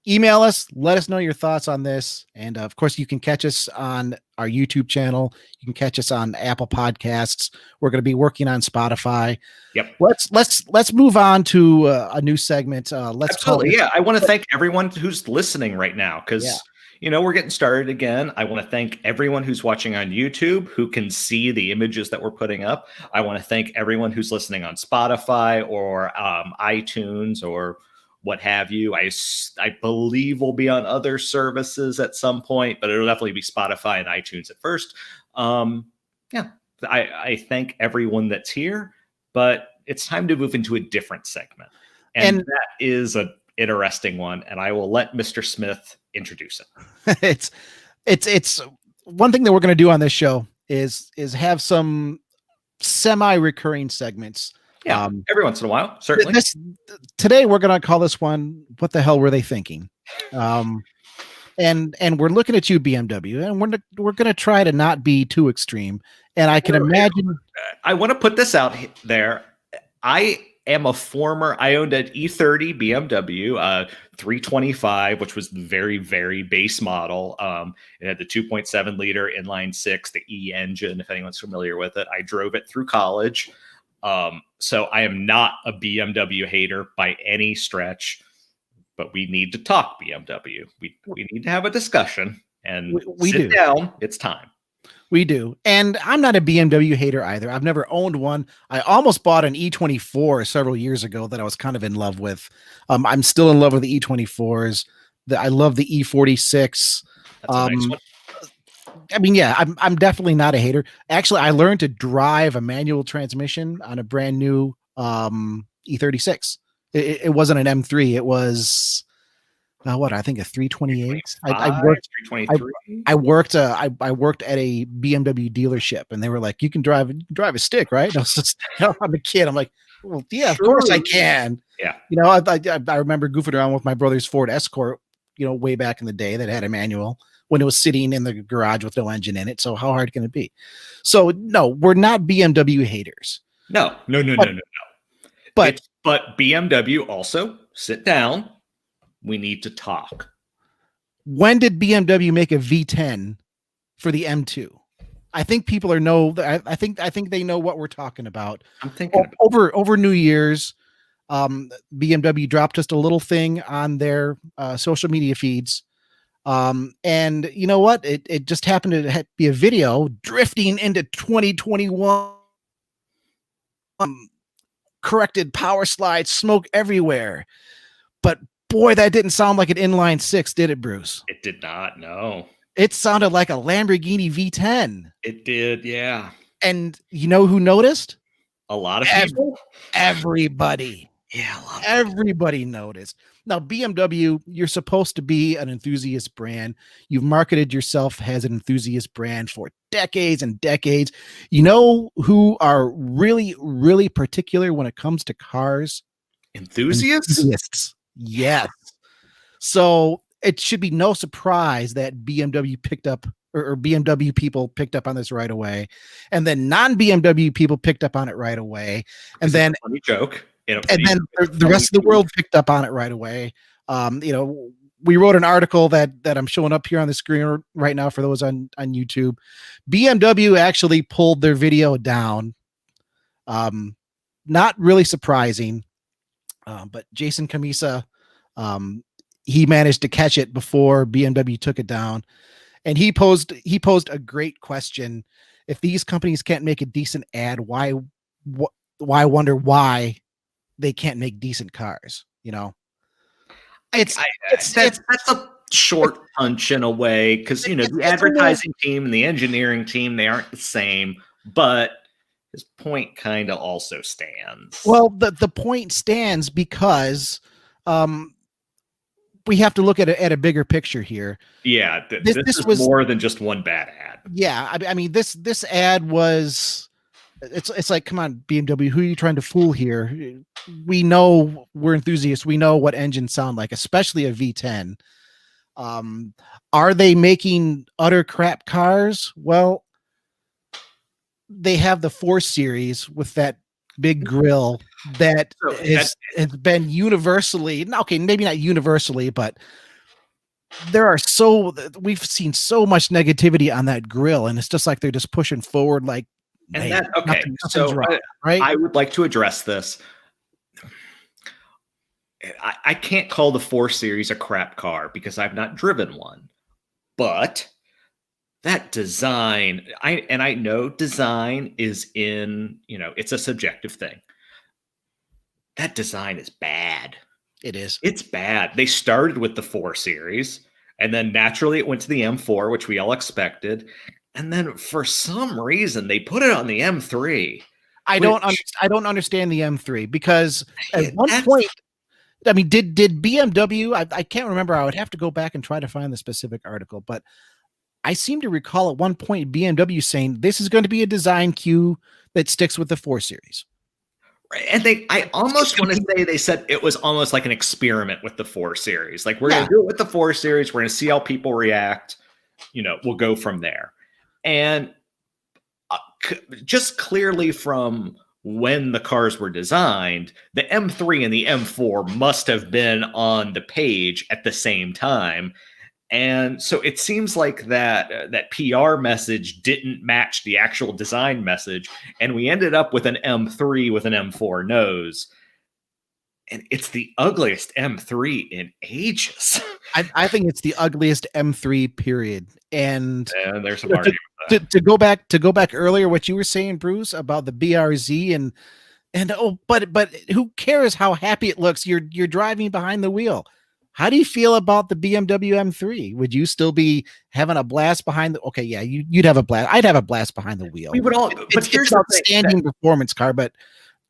[SPEAKER 1] email us, let us know your thoughts on this. And of course, you can catch us on our YouTube channel. You can catch us on Apple Podcasts. We're going to be working on Spotify.
[SPEAKER 2] Yep.
[SPEAKER 1] Let's move on to a new segment.
[SPEAKER 2] Absolutely. I want to thank everyone who's listening right now, because we're getting started again. I want to thank everyone who's watching on YouTube, who can see the images that we're putting up. I want to thank everyone who's listening on Spotify or iTunes or what have you. I believe we'll be on other services at some point, but it'll definitely be Spotify and iTunes at first. I thank everyone that's here, but it's time to move into a different segment. And that is an interesting one. And I will let Mr. Smith introduce
[SPEAKER 1] it. It's one thing that we're going to do on this show is have some semi-recurring segments.
[SPEAKER 2] Yeah, every once in a while, certainly.
[SPEAKER 1] Today we're going to call this one, "What the hell were they thinking?" And we're looking at you, BMW, and we're going to try to not be too extreme. And I can imagine.
[SPEAKER 2] I want to put this out there. I I owned an E30 BMW 325, which was the very, very base model. It had the 2.7 liter inline six, the E engine, if anyone's familiar with it. I drove it through college. So I am not a BMW hater by any stretch, but we need to talk BMW. We need to have a discussion and
[SPEAKER 1] we
[SPEAKER 2] sit down. It's time.
[SPEAKER 1] We do. And I'm not a BMW hater either. I've never owned one. I almost bought an E24 several years ago that I was kind of in love with. I'm still in love with the E24s. I love the E46.
[SPEAKER 2] That's a nice one.
[SPEAKER 1] I mean, yeah, I'm definitely not a hater. Actually, I learned to drive a manual transmission on a brand new E36. It wasn't an M3. It was I think a 328. I worked 323. I worked at a BMW dealership, and they were like, "You can drive a stick, right?" And I was just, I'm a kid. I'm like, "Well, yeah, sure. Of course I can."
[SPEAKER 2] Yeah.
[SPEAKER 1] I remember goofing around with my brother's Ford Escort, way back in the day that had a manual when it was sitting in the garage with no engine in it. So how hard can it be? So no, we're not BMW haters.
[SPEAKER 2] No. But BMW also sit down. We need to talk.
[SPEAKER 1] When did BMW make a V10 for the M2? I think people I think they know what we're talking about.
[SPEAKER 2] I'm thinking
[SPEAKER 1] over New Year's, BMW dropped just a little thing on their social media feeds. And you know what? It just happened to be a video drifting into 2021. Corrected power slides, smoke everywhere. But boy, that didn't sound like an inline six, did it, Bruce?
[SPEAKER 2] It did not, no.
[SPEAKER 1] It sounded like a Lamborghini V10.
[SPEAKER 2] It did, yeah.
[SPEAKER 1] And you know who noticed?
[SPEAKER 2] A lot of people.
[SPEAKER 1] Everybody.
[SPEAKER 2] Yeah,
[SPEAKER 1] everybody noticed. Now, BMW, you're supposed to be an enthusiast brand. You've marketed yourself as an enthusiast brand for decades and decades. You know who are really, really particular when it comes to cars?
[SPEAKER 2] Enthusiasts?
[SPEAKER 1] Yes. So it should be no surprise that BMW picked up, or BMW people picked up on this right away. And then non-BMW people picked up on it right away. And then
[SPEAKER 2] funny joke.
[SPEAKER 1] And then the rest of the world picked up on it right away. We wrote an article that I'm showing up here on the screen right now for those on YouTube. BMW actually pulled their video down. Not really surprising, but Jason Camisa, he managed to catch it before BMW took it down, and he posed a great question. If these companies can't make a decent ad, why wonder why they can't make decent cars? That's
[SPEAKER 2] a short punch in a way, because the advertising team and the engineering team, they aren't the same, but his point kind of also stands.
[SPEAKER 1] Well, the point stands because we have to look at a bigger picture here.
[SPEAKER 2] Yeah, this was more than just one bad ad.
[SPEAKER 1] Yeah, I mean this ad was. It's like, come on, BMW, who are you trying to fool here? We know we're enthusiasts. We know what engines sound like, especially a V10. Are they making utter crap cars? Well, they have the 4 Series with that big grill that has been universally, okay, maybe not universally, but we've seen so much negativity on that grill, and it's just like they're just pushing forward like.
[SPEAKER 2] And wrong, right? I would like to address this. I can't call the 4 Series a crap car because I've not driven one, but that design, I know design is it's a subjective thing. That design is bad.
[SPEAKER 1] It is.
[SPEAKER 2] It's bad. They started with the 4 Series, and then naturally it went to the M4, which we all expected. And then for some reason they put it on the M3.
[SPEAKER 1] I don't understand the M3 because at one point, I mean, did BMW? I can't remember. I would have to go back and try to find the specific article, but I seem to recall at one point BMW saying this is going to be a design cue that sticks with the 4 Series.
[SPEAKER 2] And I almost want to say they said it was almost like an experiment with the 4 Series. Like, we're going to do it with the 4 Series. We're going to see how people react. We'll go from there. And just clearly from when the cars were designed, the M3 and the M4 must have been on the page at the same time. And so it seems like that PR message didn't match the actual design message, and we ended up with an M3 with an M4 nose. And it's the ugliest M3 in ages.
[SPEAKER 1] I think it's the ugliest M3 period. And
[SPEAKER 2] there's some
[SPEAKER 1] to go back earlier, what you were saying, Bruce, about the BRZ but who cares how happy it looks? You're driving behind the wheel. How do you feel about the BMW M3? Would you still be having a blast behind the? Okay, yeah, you'd have a blast. I'd have a blast behind the wheel.
[SPEAKER 2] We would all. But
[SPEAKER 1] it's an outstanding performance car. But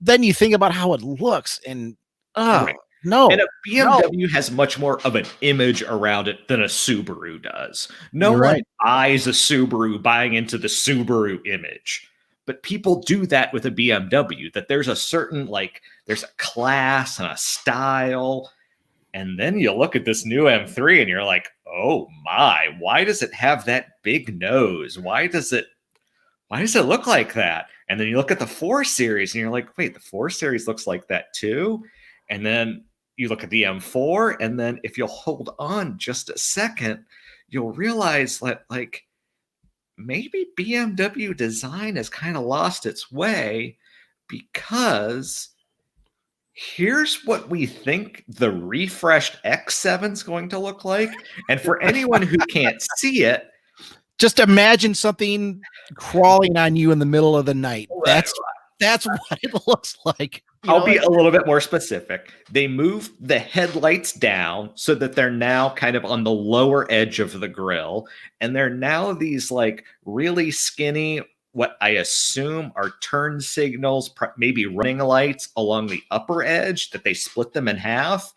[SPEAKER 1] then you think about how it looks, and
[SPEAKER 2] right.
[SPEAKER 1] No.
[SPEAKER 2] And a BMW has much more of an image around it than a Subaru does. No one buys a Subaru buying into the Subaru image. But people do that with a BMW, that there's a certain, there's a class and a style. And then you look at this new M3 and you're like, oh my, why does it have that big nose? Why does it look like that? And then you look at the 4 Series and you're like, wait, the 4 Series looks like that too? And then you look at the M4, and then if you'll hold on just a second, you'll realize that maybe BMW design has kind of lost its way, because here's what we think the refreshed X7 is going to look like. And for anyone who can't see it,
[SPEAKER 1] just imagine something crawling on you in the middle of the night. That's what it looks like.
[SPEAKER 2] I'll be a little bit more specific. They moved the headlights down so that they're now kind of on the lower edge of the grille. And they're now these really skinny, what I assume are turn signals, maybe running lights along the upper edge, that they split them in half.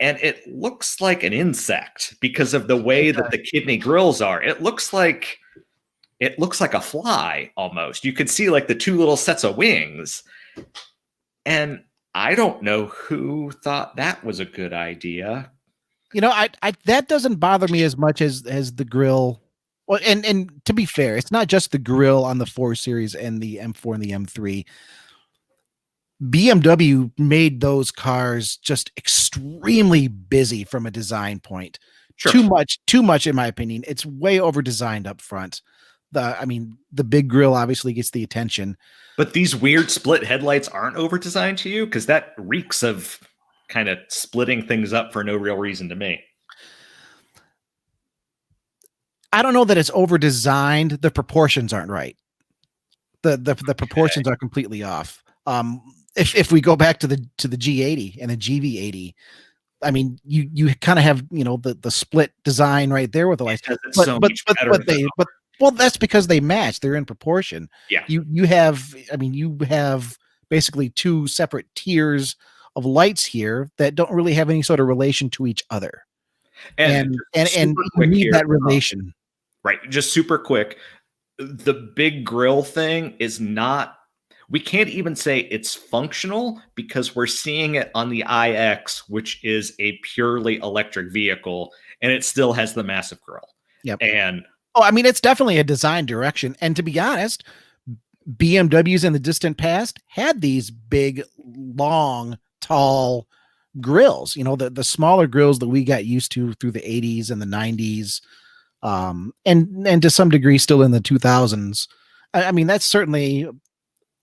[SPEAKER 2] And it looks like an insect because of the way that the kidney grills are. It looks like a fly almost. You could see the 2 little sets of wings. And I don't know who thought that was a good idea.
[SPEAKER 1] I that doesn't bother me as much as the grill. Well, and to be fair, it's not just the grill on the 4 Series and the M4 and the M3. BMW made those cars just extremely busy from a design point. Sure. Too much in my opinion. It's way over designed up front. The big grill obviously gets the attention.
[SPEAKER 2] But these weird split headlights aren't over designed to you? Because that reeks of kind of splitting things up for no real reason to me.
[SPEAKER 1] I don't know that it's over designed. The proportions aren't right. The proportions are completely off. If we go back to the G80 and the GV80, I mean, you kind of have the split design right there with the lights. Well, that's because they match. They're in proportion.
[SPEAKER 2] Yeah.
[SPEAKER 1] You have basically 2 separate tiers of lights here that don't really have any sort of relation to each other. And you need that relation.
[SPEAKER 2] Right. Just super quick. The big grill thing is not, we can't even say it's functional, because we're seeing it on the iX, which is a purely electric vehicle, and it still has the massive grill.
[SPEAKER 1] Yep.
[SPEAKER 2] And
[SPEAKER 1] it's definitely a design direction. And to be honest, BMWs in the distant past had these big, long, tall grills. The smaller grills that we got used to through the 80s and the 90s, and to some degree still in the 2000s. I mean, that's certainly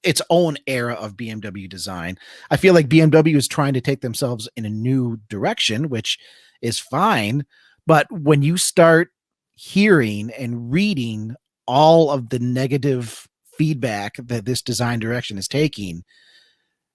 [SPEAKER 1] its own era of BMW design. I feel like BMW is trying to take themselves in a new direction, which is fine. But when you start hearing and reading all of the negative feedback that this design direction is taking,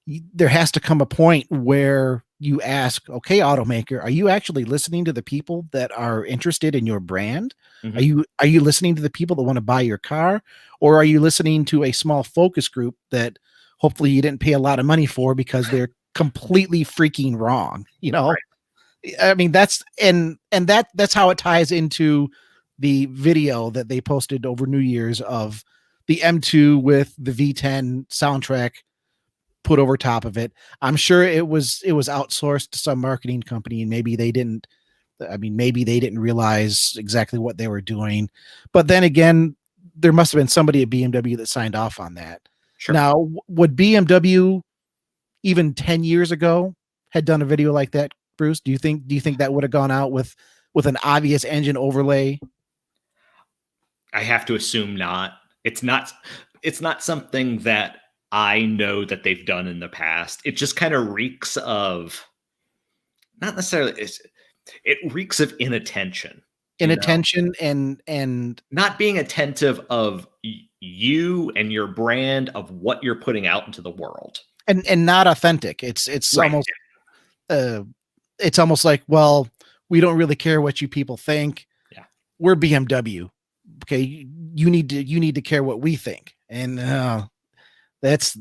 [SPEAKER 1] there has to come a point where you ask, okay, automaker, are you actually listening to the people that are interested in your brand? Mm-hmm. Are you listening to the people that want to buy your car? Or are you listening to a small focus group that hopefully you didn't pay a lot of money for because they're completely freaking wrong? Right. I mean, that's how it ties into the video that they posted over New Year's of the M2 with the V10 soundtrack put over top of it. I'm sure it was outsourced to some marketing company, and maybe they didn't realize exactly what they were doing. But then again, there must have been somebody at BMW that signed off on that.
[SPEAKER 2] Sure.
[SPEAKER 1] Now, would BMW even 10 years ago had done a video like that, Bruce? Do you think that would have gone out with an obvious engine overlay?
[SPEAKER 2] I have to assume not. It's not something that I know that they've done in the past. It just kind of reeks of, not necessarily, it reeks of inattention.
[SPEAKER 1] Inattention and
[SPEAKER 2] not being attentive of you and your brand, of what you're putting out into the world.
[SPEAKER 1] And not authentic. It's
[SPEAKER 2] right.
[SPEAKER 1] almost like, well, we don't really care what you people think.
[SPEAKER 2] Yeah.
[SPEAKER 1] We're BMW. Okay, you need to care what we think. And that's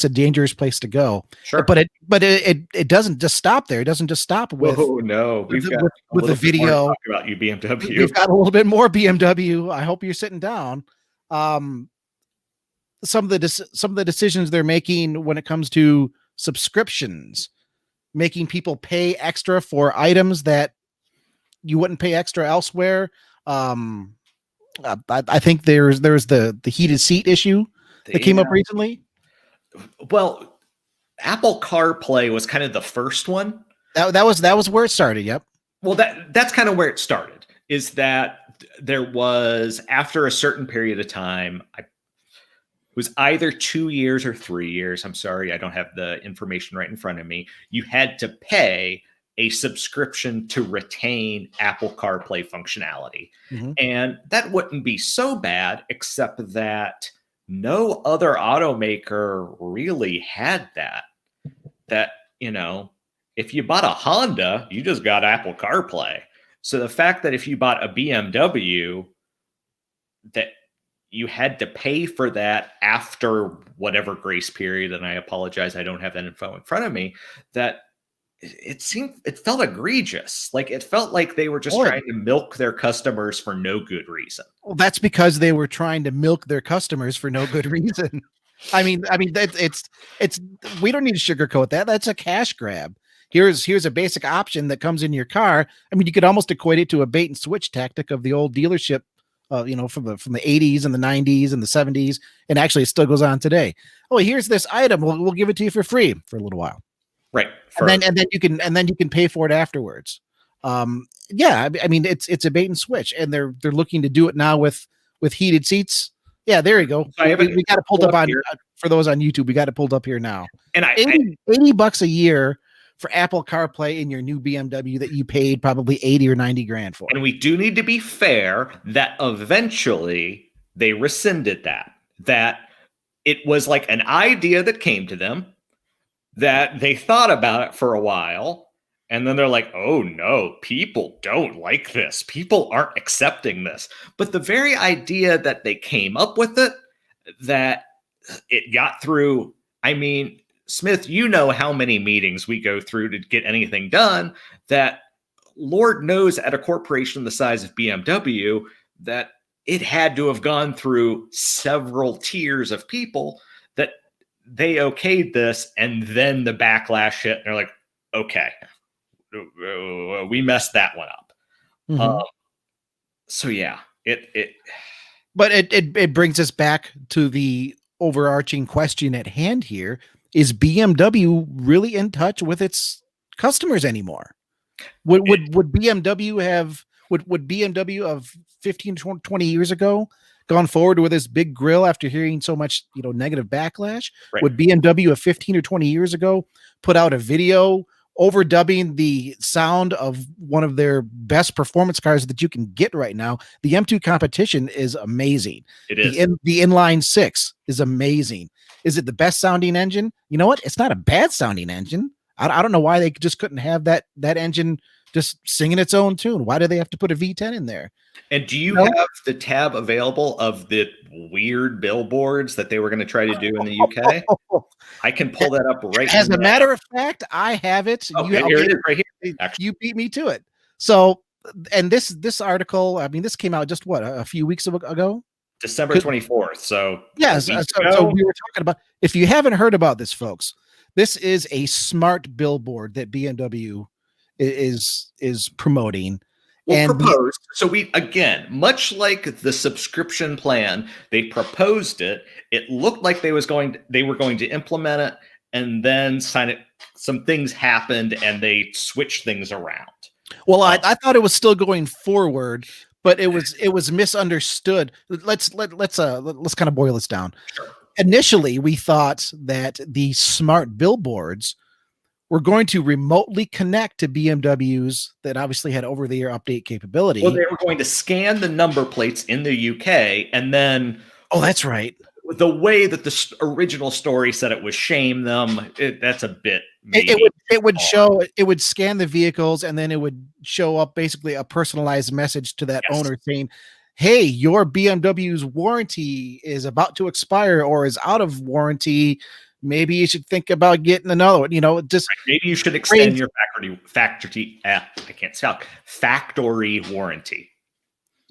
[SPEAKER 1] a dangerous place to go.
[SPEAKER 2] Sure.
[SPEAKER 1] But it doesn't just stop there. It doesn't just stop with
[SPEAKER 2] we've got
[SPEAKER 1] with the video
[SPEAKER 2] talk about you, BMW.
[SPEAKER 1] We've got a little bit more BMW. I hope you're sitting down. Some of the decisions they're making when it comes to subscriptions, making people pay extra for items that you wouldn't pay extra elsewhere. I think there's the heated seat issue that came up recently.
[SPEAKER 2] Well, Apple CarPlay was kind of the first one.
[SPEAKER 1] That was where it started. Yep.
[SPEAKER 2] Well, that's kind of where it started, is that there was, after a certain period of time, it was either 2 years or 3 years. I'm sorry, I don't have the information right in front of me. You had to pay a subscription to retain Apple CarPlay functionality. Mm-hmm. And that wouldn't be so bad, except that no other automaker really had that. That, if you bought a Honda, you just got Apple CarPlay. So the fact that if you bought a BMW, that you had to pay for that after whatever grace period, and I apologize, I don't have that info in front of me, that it felt egregious. Like, it felt like they were just trying to milk their customers for no good reason.
[SPEAKER 1] Well, that's because they were trying to milk their customers for no good reason. I mean, it's we don't need to sugarcoat that. That's a cash grab. Here's a basic option that comes in your car. I mean, you could almost equate it to a bait and switch tactic of the old dealership, from the 80s and the 90s and the 70s, and actually it still goes on today. Oh, here's this item. We'll give it to you for free for a little while.
[SPEAKER 2] Right.
[SPEAKER 1] And then you can pay for it afterwards. Yeah, I mean, it's a bait and switch, and they're looking to do it now with heated seats. Yeah, there you go. We got it pulled up on here. For those on YouTube. We got it pulled up here now.
[SPEAKER 2] And
[SPEAKER 1] $80 a year for Apple CarPlay in your new BMW that you paid probably 80 or 90 grand for.
[SPEAKER 2] And we do need to be fair that eventually they rescinded that it was like an idea that came to them, that they thought about it for a while, and then they're like, oh no, people don't like this. People aren't accepting this. But the very idea that they came up with it, that it got through, I mean, Smith, you know how many meetings we go through to get anything done, that Lord knows at a corporation the size of BMW, that it had to have gone through several tiers of people that they okayed this, and then the backlash hit, and they're like, okay, we messed that one up. Mm-hmm. So yeah,
[SPEAKER 1] but it brings us back to the overarching question at hand here. Is BMW really in touch with its customers anymore? Would BMW of 15 to 20 years ago gone forward with this big grill after hearing so much, negative backlash? Right. Would BMW of 15 or 20 years ago put out a video overdubbing the sound of one of their best performance cars that you can get right now? The M2 competition is amazing.
[SPEAKER 2] It is.
[SPEAKER 1] The inline 6 is amazing. Is it the best sounding engine? You know what? It's not a bad sounding engine. I don't know why they just couldn't have that engine just singing its own tune. Why do they have to put a V10 in there?
[SPEAKER 2] And do you have the tab available of the weird billboards that they were going to try to do in the UK? I can pull that up right now.
[SPEAKER 1] As a matter of fact, I have it.
[SPEAKER 2] Okay, here it is right here. Actually.
[SPEAKER 1] You beat me to it. So, and this article, I mean, this came out just a few weeks ago?
[SPEAKER 2] December 24th. So
[SPEAKER 1] yes. So we were talking about, if you haven't heard about this, folks, this is a smart billboard that BMW is promoting.
[SPEAKER 2] Well, and proposed. So we, again, much like the subscription plan, they proposed it. It looked like they were going to implement it, and then some things happened and they switched things around.
[SPEAKER 1] Well, I thought it was still going forward, but it was misunderstood. Let's kind of boil this down.
[SPEAKER 2] Sure.
[SPEAKER 1] Initially, we thought that the smart billboards were going to remotely connect to BMWs that obviously had over-the-air update capability.
[SPEAKER 2] Well, they were going to scan the number plates in the UK, and then
[SPEAKER 1] that's right.
[SPEAKER 2] The way that the original story said it was shame them. That's a bit.
[SPEAKER 1] It would scan the vehicles, and then it would show up basically a personalized message to that owner saying, "Hey, your BMW's warranty is about to expire or is out of warranty. Maybe you should think about getting another one."
[SPEAKER 2] Maybe you should extend your factory warranty.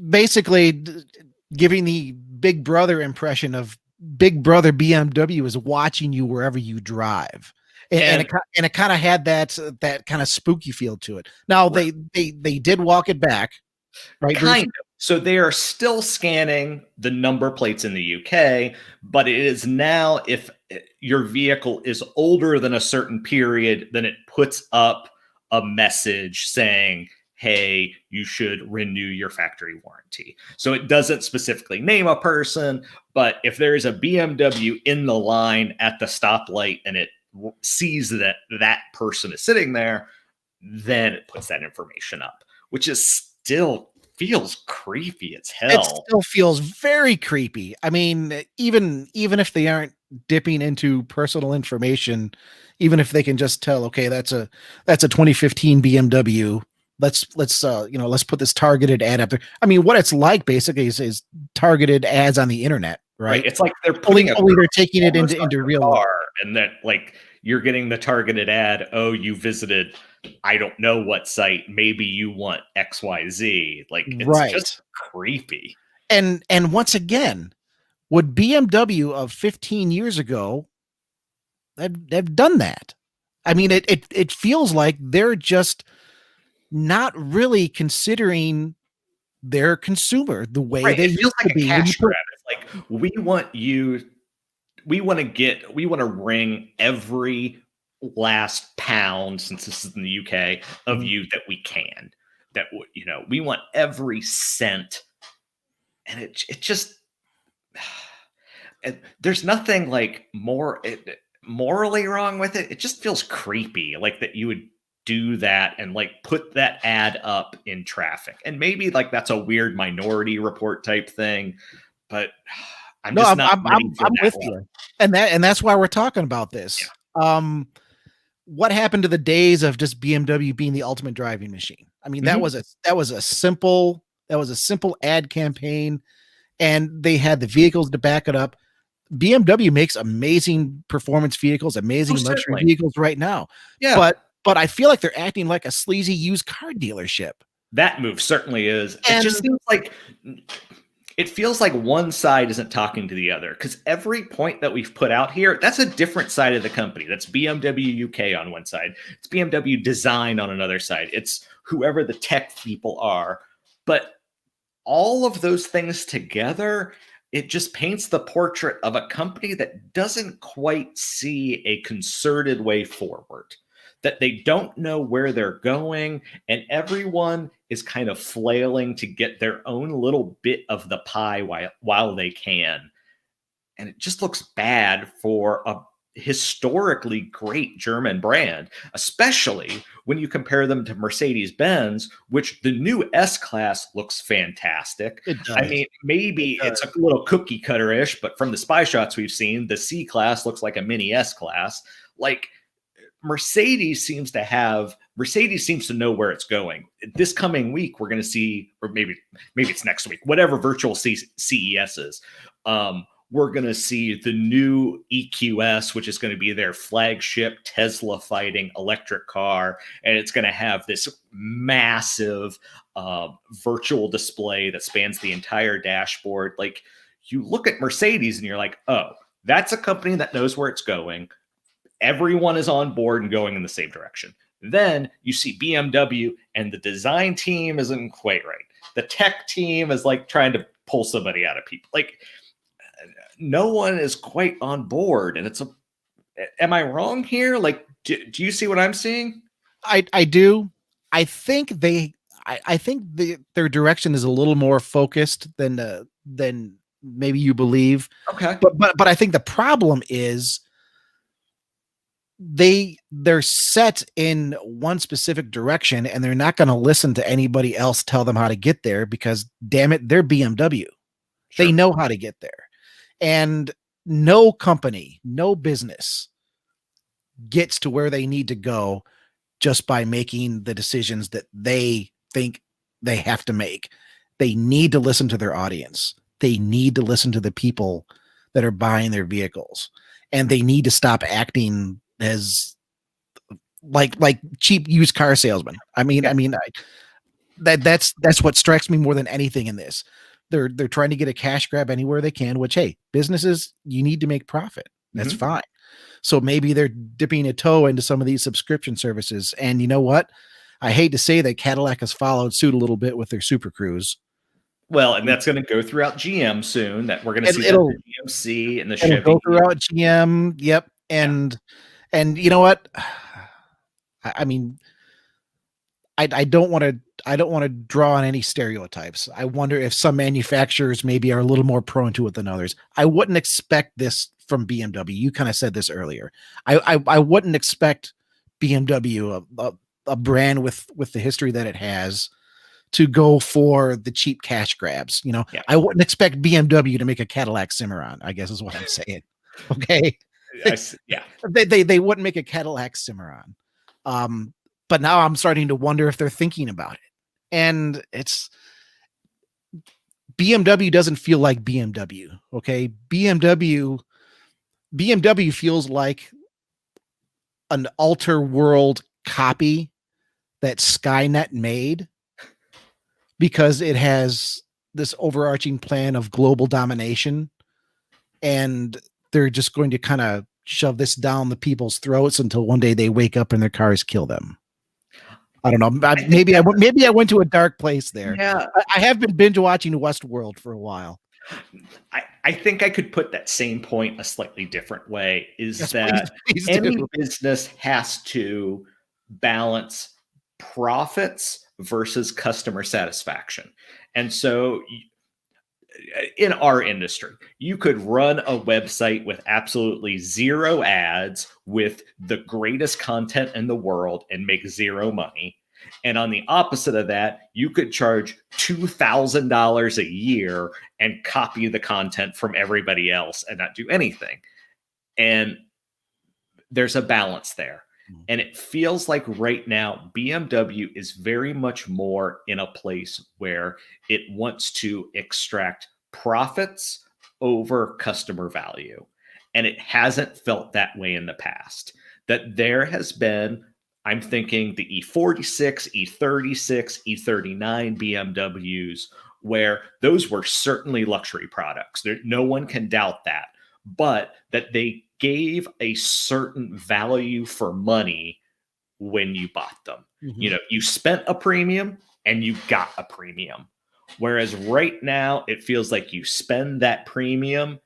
[SPEAKER 1] Basically, giving the Big Brother impression of Big Brother BMW is watching you wherever you drive, and it kind of had that kind of spooky feel to it. Now they did walk it back, right?
[SPEAKER 2] Kind of. So they are still scanning the number plates in the UK, but it is now, if your vehicle is older than a certain period, then it puts up a message saying, hey, you should renew your factory warranty. So it doesn't specifically name a person, but if there is a BMW in the line at the stoplight and it sees that that person is sitting there, then it puts that information up, which is still feels creepy as hell.
[SPEAKER 1] It still feels very creepy. I mean, even if they aren't dipping into personal information, even if they can just tell, okay, that's a 2015 BMW. Let's put this targeted ad up there. I mean, what it's like basically is targeted ads on the internet, right?
[SPEAKER 2] It's like they're putting
[SPEAKER 1] they're taking it into real life,
[SPEAKER 2] and that like you're getting the targeted ad. Oh, you visited, I don't know what site. Maybe you want XYZ. Like it's just creepy.
[SPEAKER 1] And once again, would BMW of 15 years ago have done that? I mean, it feels like they're just not really considering their consumer the way they used to be.
[SPEAKER 2] Cash grab. It's like we want to wring every last pound, since this is in the UK, of you that we can. That we want every cent, and it just there's nothing like morally wrong with it. It just feels creepy, like that you would do that and like put that ad up in traffic. And maybe like that's a weird Minority Report type thing, but I'm
[SPEAKER 1] with you. And that's why we're talking about this. Yeah. What happened to the days of just BMW being the ultimate driving machine? I mean, that was a simple ad campaign, and they had the vehicles to back it up. BMW makes amazing performance vehicles, amazing luxury vehicles right now.
[SPEAKER 2] Yeah.
[SPEAKER 1] But I feel like they're acting like a sleazy used car dealership.
[SPEAKER 2] That move certainly is. It just seems like it feels like one side isn't talking to the other, because every point that we've put out here, that's a different side of the company. That's BMW UK on one side. It's BMW Design on another side. It's whoever the tech people are. But all of those things together, it just paints the portrait of a company that doesn't quite see a concerted way forward, that they don't know where they're going, and everyone is kind of flailing to get their own little bit of the pie while they can. And it just looks bad for a historically great German brand, especially when you compare them to Mercedes-Benz, which the new S-Class looks fantastic.
[SPEAKER 1] It does.
[SPEAKER 2] I mean, maybe it's a little cookie cutter-ish, but from the spy shots we've seen, the C-Class looks like a mini S-Class. Like, Mercedes seems to know where it's going. This coming week, we're going to see, or maybe it's next week, whatever virtual CES is. We're going to see the new EQS, which is going to be their flagship Tesla fighting electric car. And it's going to have this massive virtual display that spans the entire dashboard. Like, you look at Mercedes and you're like, oh, that's a company that knows where it's going. Everyone is on board and going in the same direction. Then you see BMW and the design team isn't quite right. The tech team is like trying to pull somebody out of people. Like no one is quite on board. And am I wrong here? Like, do you see what I'm seeing?
[SPEAKER 1] I do. I think their direction is a little more focused than maybe you believe.
[SPEAKER 2] Okay.
[SPEAKER 1] But I think the problem is they're set in one specific direction and they're not going to listen to anybody else tell them how to get there because damn it, they're BMW. Sure. They know how to get there. And no company, no business gets to where they need to go just by making the decisions that they think they have to make. They need to listen to their audience. They need to listen to the people that are buying their vehicles. And they need to stop acting as like cheap used car salesmen. That's what strikes me more than anything in this. They're trying to get a cash grab anywhere they can, which, hey, businesses, you need to make profit. That's fine. So maybe they're dipping a toe into some of these subscription services. And you know what? I hate to say that Cadillac has followed suit a little bit with their Super Cruise.
[SPEAKER 2] Well, and that's going to go throughout GM soon. That we're going to see that the GMC and the Chevy.
[SPEAKER 1] Go throughout GM. Yep. And you know what? I mean, I don't want to draw on any stereotypes. I wonder if some manufacturers maybe are a little more prone to it than others. I wouldn't expect this from BMW. You kind of said this earlier. I wouldn't expect BMW, a brand with the history that it has, to go for the cheap cash grabs. You know, I wouldn't expect BMW to make a Cadillac Cimarron, I guess is what I'm saying. Okay. They wouldn't make a Cadillac Cimarron. But now I'm starting to wonder if they're thinking about it. And BMW doesn't feel like BMW. Okay. BMW feels like an alter world copy that Skynet made because it has this overarching plan of global domination. And they're just going to kind of shove this down the people's throats until one day they wake up and their cars kill them. I don't know. Maybe I went to a dark place there.
[SPEAKER 2] Yeah.
[SPEAKER 1] I have been binge watching Westworld for a while.
[SPEAKER 2] I think I could put that same point a slightly different way, please any business has to balance profits versus customer satisfaction. And so in our industry, you could run a website with absolutely zero ads with the greatest content in the world and make zero money. And on the opposite of that, you could charge $2,000 a year and copy the content from everybody else and not do anything. And there's a balance there. And it feels like right now, BMW is very much more in a place where it wants to extract profits over customer value. And it hasn't felt that way in the past. That there has been, I'm thinking the E46, E36, E39 BMWs, where those were certainly luxury products. No one can doubt that. But that they gave a certain value for money when you bought them. Mm-hmm. You know, you spent a premium and you got a premium. Whereas right now, it feels like you spend that premium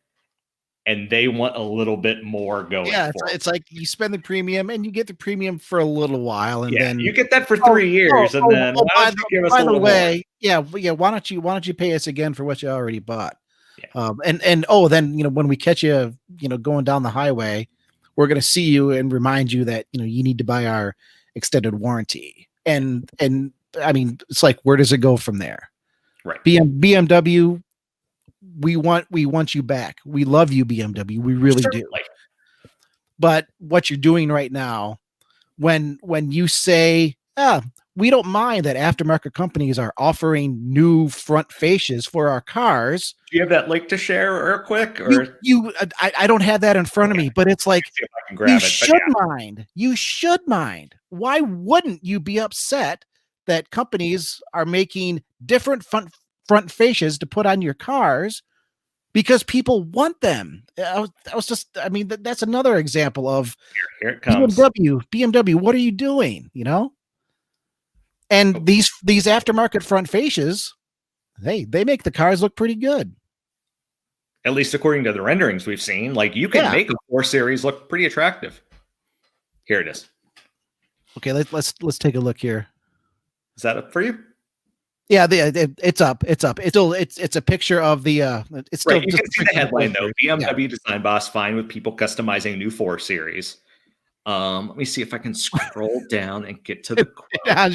[SPEAKER 2] and they want a little bit more going.
[SPEAKER 1] Yeah, it's like you spend the premium and you get the premium for a little while, and then
[SPEAKER 2] you get that for 3 years, and then
[SPEAKER 1] by the way, why don't you pay us again for what you already bought? Yeah. Then when we catch you, going down the highway, we're going to see you and remind you that you need to buy our extended warranty. And I mean, it's like, where does it go from there?
[SPEAKER 2] Right.
[SPEAKER 1] BMW, we want you back. We love you, BMW. We really do. But what you're doing right now, when you say, we don't mind that aftermarket companies are offering new front fascias for our cars.
[SPEAKER 2] Do you have that link to share real quick? Or
[SPEAKER 1] I don't have that in front of me, but it's like, mind. You should mind. Why wouldn't you be upset that companies are making different front fascias to put on your cars because people want them. I mean, that's another example of
[SPEAKER 2] here it comes.
[SPEAKER 1] BMW, what are you doing? You know? And these aftermarket front fascias, they make the cars look pretty good.
[SPEAKER 2] At least according to the renderings we've seen. Like, you can make a 4 Series look pretty attractive. Here it is.
[SPEAKER 1] Okay, let's take a look here.
[SPEAKER 2] Is that up for you?
[SPEAKER 1] Yeah, it's up. It's up. It's a picture of the. It's still
[SPEAKER 2] right. You can see the headline though. BMW design boss fine with people customizing new 4 Series. Let me see if I can scroll down and get to the quote.
[SPEAKER 1] I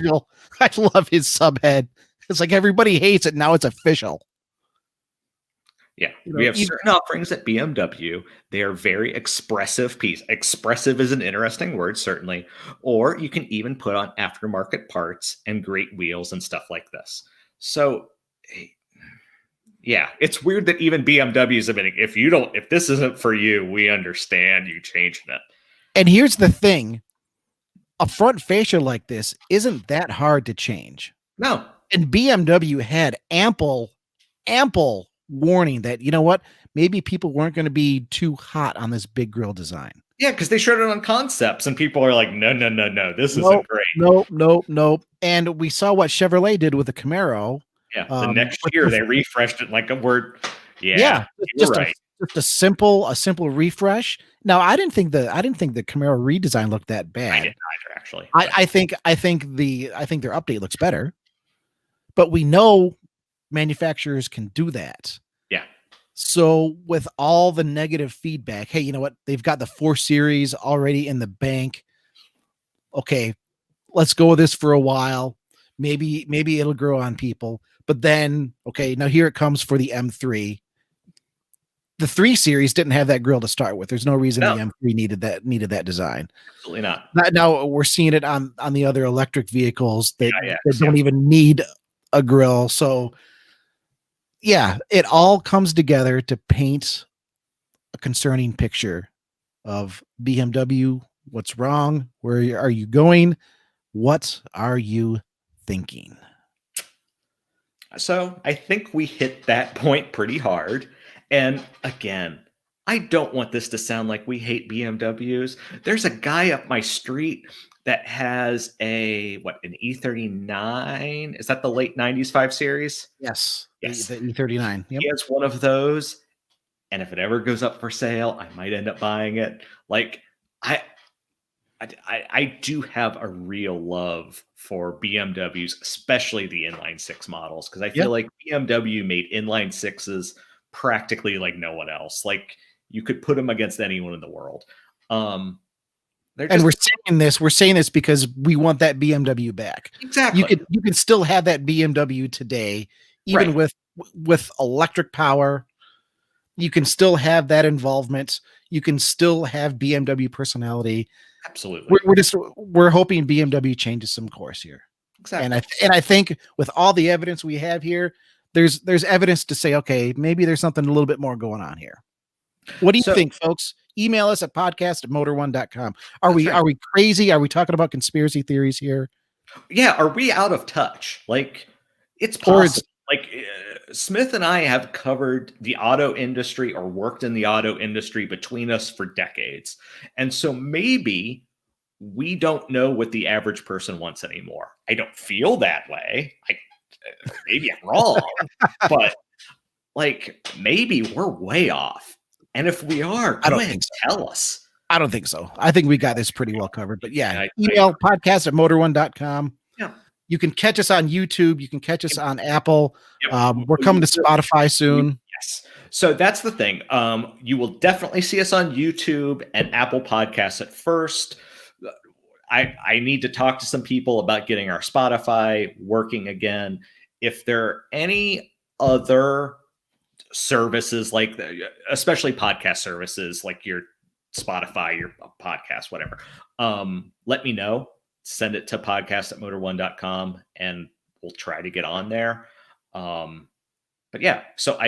[SPEAKER 1] love his subhead. It's like everybody hates it. Now it's official.
[SPEAKER 2] Yeah, we have certain offerings at BMW. They are very expressive piece. Expressive is an interesting word, certainly. Or you can even put on aftermarket parts and great wheels and stuff like this. So, yeah, it's weird that even BMW's admitting, if this isn't for you, we understand you changing it.
[SPEAKER 1] And here's the thing. A front fascia like this isn't that hard to change.
[SPEAKER 2] No.
[SPEAKER 1] And BMW had ample warning that, you know what, maybe people weren't going to be too hot on this big grille design.
[SPEAKER 2] Yeah, because they showed it on concepts and people are like, no, this isn't great.
[SPEAKER 1] Nope. And we saw what Chevrolet did with the Camaro.
[SPEAKER 2] Yeah, the next year they refreshed it like a word. Yeah,
[SPEAKER 1] just a simple refresh. Now, I didn't think the Camaro redesign looked that bad.
[SPEAKER 2] I didn't either, actually.
[SPEAKER 1] I think their update looks better. But we know manufacturers can do that.
[SPEAKER 2] Yeah.
[SPEAKER 1] So with all the negative feedback, hey, you know what? They've got the 4 Series already in the bank. Okay, let's go with this for a while. Maybe it'll grow on people. But then, okay, now here it comes for the M3. The 3 Series didn't have that grille to start with. There's no reason the M3 needed that design.
[SPEAKER 2] Absolutely not.
[SPEAKER 1] Now we're seeing it on the other electric vehicles that don't even need a grille. So yeah, it all comes together to paint a concerning picture of BMW. What's wrong? Where are you going? What are you thinking?
[SPEAKER 2] So I think we hit that point pretty hard. And again, I don't want this to sound like we hate BMWs. There's a guy up my street that has an E39. Is that the late 90s 5 Series?
[SPEAKER 1] Yes. The E39. Yep.
[SPEAKER 2] He has one of those. And if it ever goes up for sale, I might end up buying it. Like, I do have a real love for BMWs, especially the inline 6 models, because I feel like BMW made inline 6s practically like no one else. Like, you could put them against anyone in the world.
[SPEAKER 1] And we're saying this because we want that BMW back.
[SPEAKER 2] Exactly.
[SPEAKER 1] You can still have that BMW today, even with electric power. You can still have that involvement. You can still have BMW personality.
[SPEAKER 2] Absolutely.
[SPEAKER 1] We're hoping BMW changes some course here.
[SPEAKER 2] Exactly.
[SPEAKER 1] And I think with all the evidence we have here, there's evidence to say, okay, maybe there's something a little bit more going on here. What do you think, folks? Email us at podcast@motor1.com. Are we crazy? Are we talking about conspiracy theories here?
[SPEAKER 2] Yeah. Are we out of touch? Like, it's possible. Like, Smith and I have covered the auto industry or worked in the auto industry between us for decades. And so maybe we don't know what the average person wants anymore. I don't feel that way. Maybe I'm wrong, but like, maybe we're way off. And if we are, go ahead and tell us.
[SPEAKER 1] I don't think so. I think we got this pretty well covered. But email podcast@motor1.com.
[SPEAKER 2] Yeah.
[SPEAKER 1] You can catch us on YouTube. You can catch us on Apple. We're coming to Spotify soon.
[SPEAKER 2] Yes. So that's the thing. You will definitely see us on YouTube and Apple Podcasts at first. I need to talk to some people about getting our Spotify working again. If there are any other services like especially podcast services like your Spotify, your podcast, whatever, let me know. Send it to podcast@motor1.com and we'll try to get on there. But yeah, so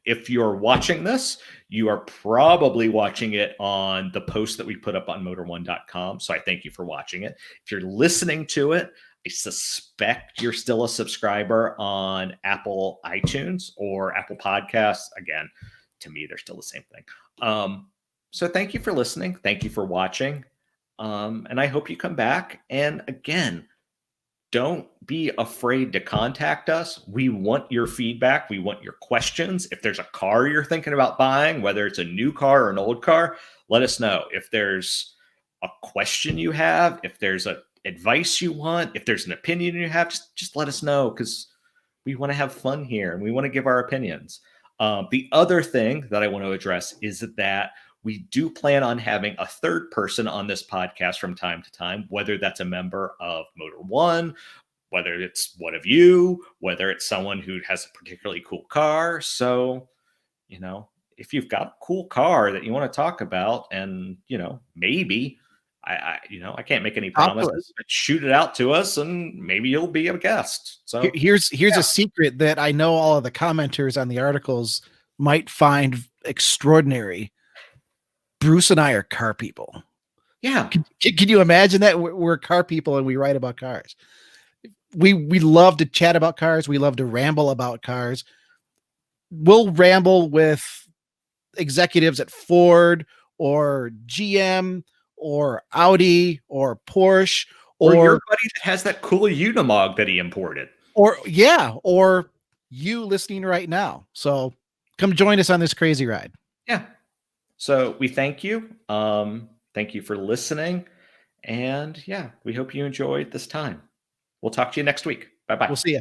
[SPEAKER 2] if you're watching this, you are probably watching it on the post that we put up on motor1.com. So I thank you for watching it. If you're listening to it, I suspect you're still a subscriber on Apple iTunes or Apple Podcasts. Again, to me, they're still the same thing. So thank you for listening. Thank you for watching. And I hope you come back. And again, don't be afraid to contact us. We want your feedback. We want your questions. If there's a car you're thinking about buying, whether it's a new car or an old car, let us know. If there's a question you have, if there's a advice you want, if there's an opinion you have, just let us know, because we want to have fun here and we want to give our opinions. The other thing that I want to address is that we do plan on having a third person on this podcast from time to time, whether that's a member of Motor One, whether it's one of you, whether it's someone who has a particularly cool car. So, if you've got a cool car that you want to talk about, and, maybe I can't make any promises, but shoot it out to us and maybe you'll be a guest. So
[SPEAKER 1] here's a secret that I know all of the commenters on the articles might find extraordinary. Bruce and I are car people.
[SPEAKER 2] Yeah.
[SPEAKER 1] Can you imagine that? We're car people and we write about cars. We love to chat about cars. We love to ramble about cars. We'll ramble with executives at Ford or GM or Audi or Porsche
[SPEAKER 2] or your buddy that has that cool Unimog that he imported.
[SPEAKER 1] Or you listening right now. So come join us on this crazy ride.
[SPEAKER 2] Yeah. So we thank you. Thank you for listening. And yeah, we hope you enjoyed this time. We'll talk to you next week. Bye-bye.
[SPEAKER 1] We'll see you.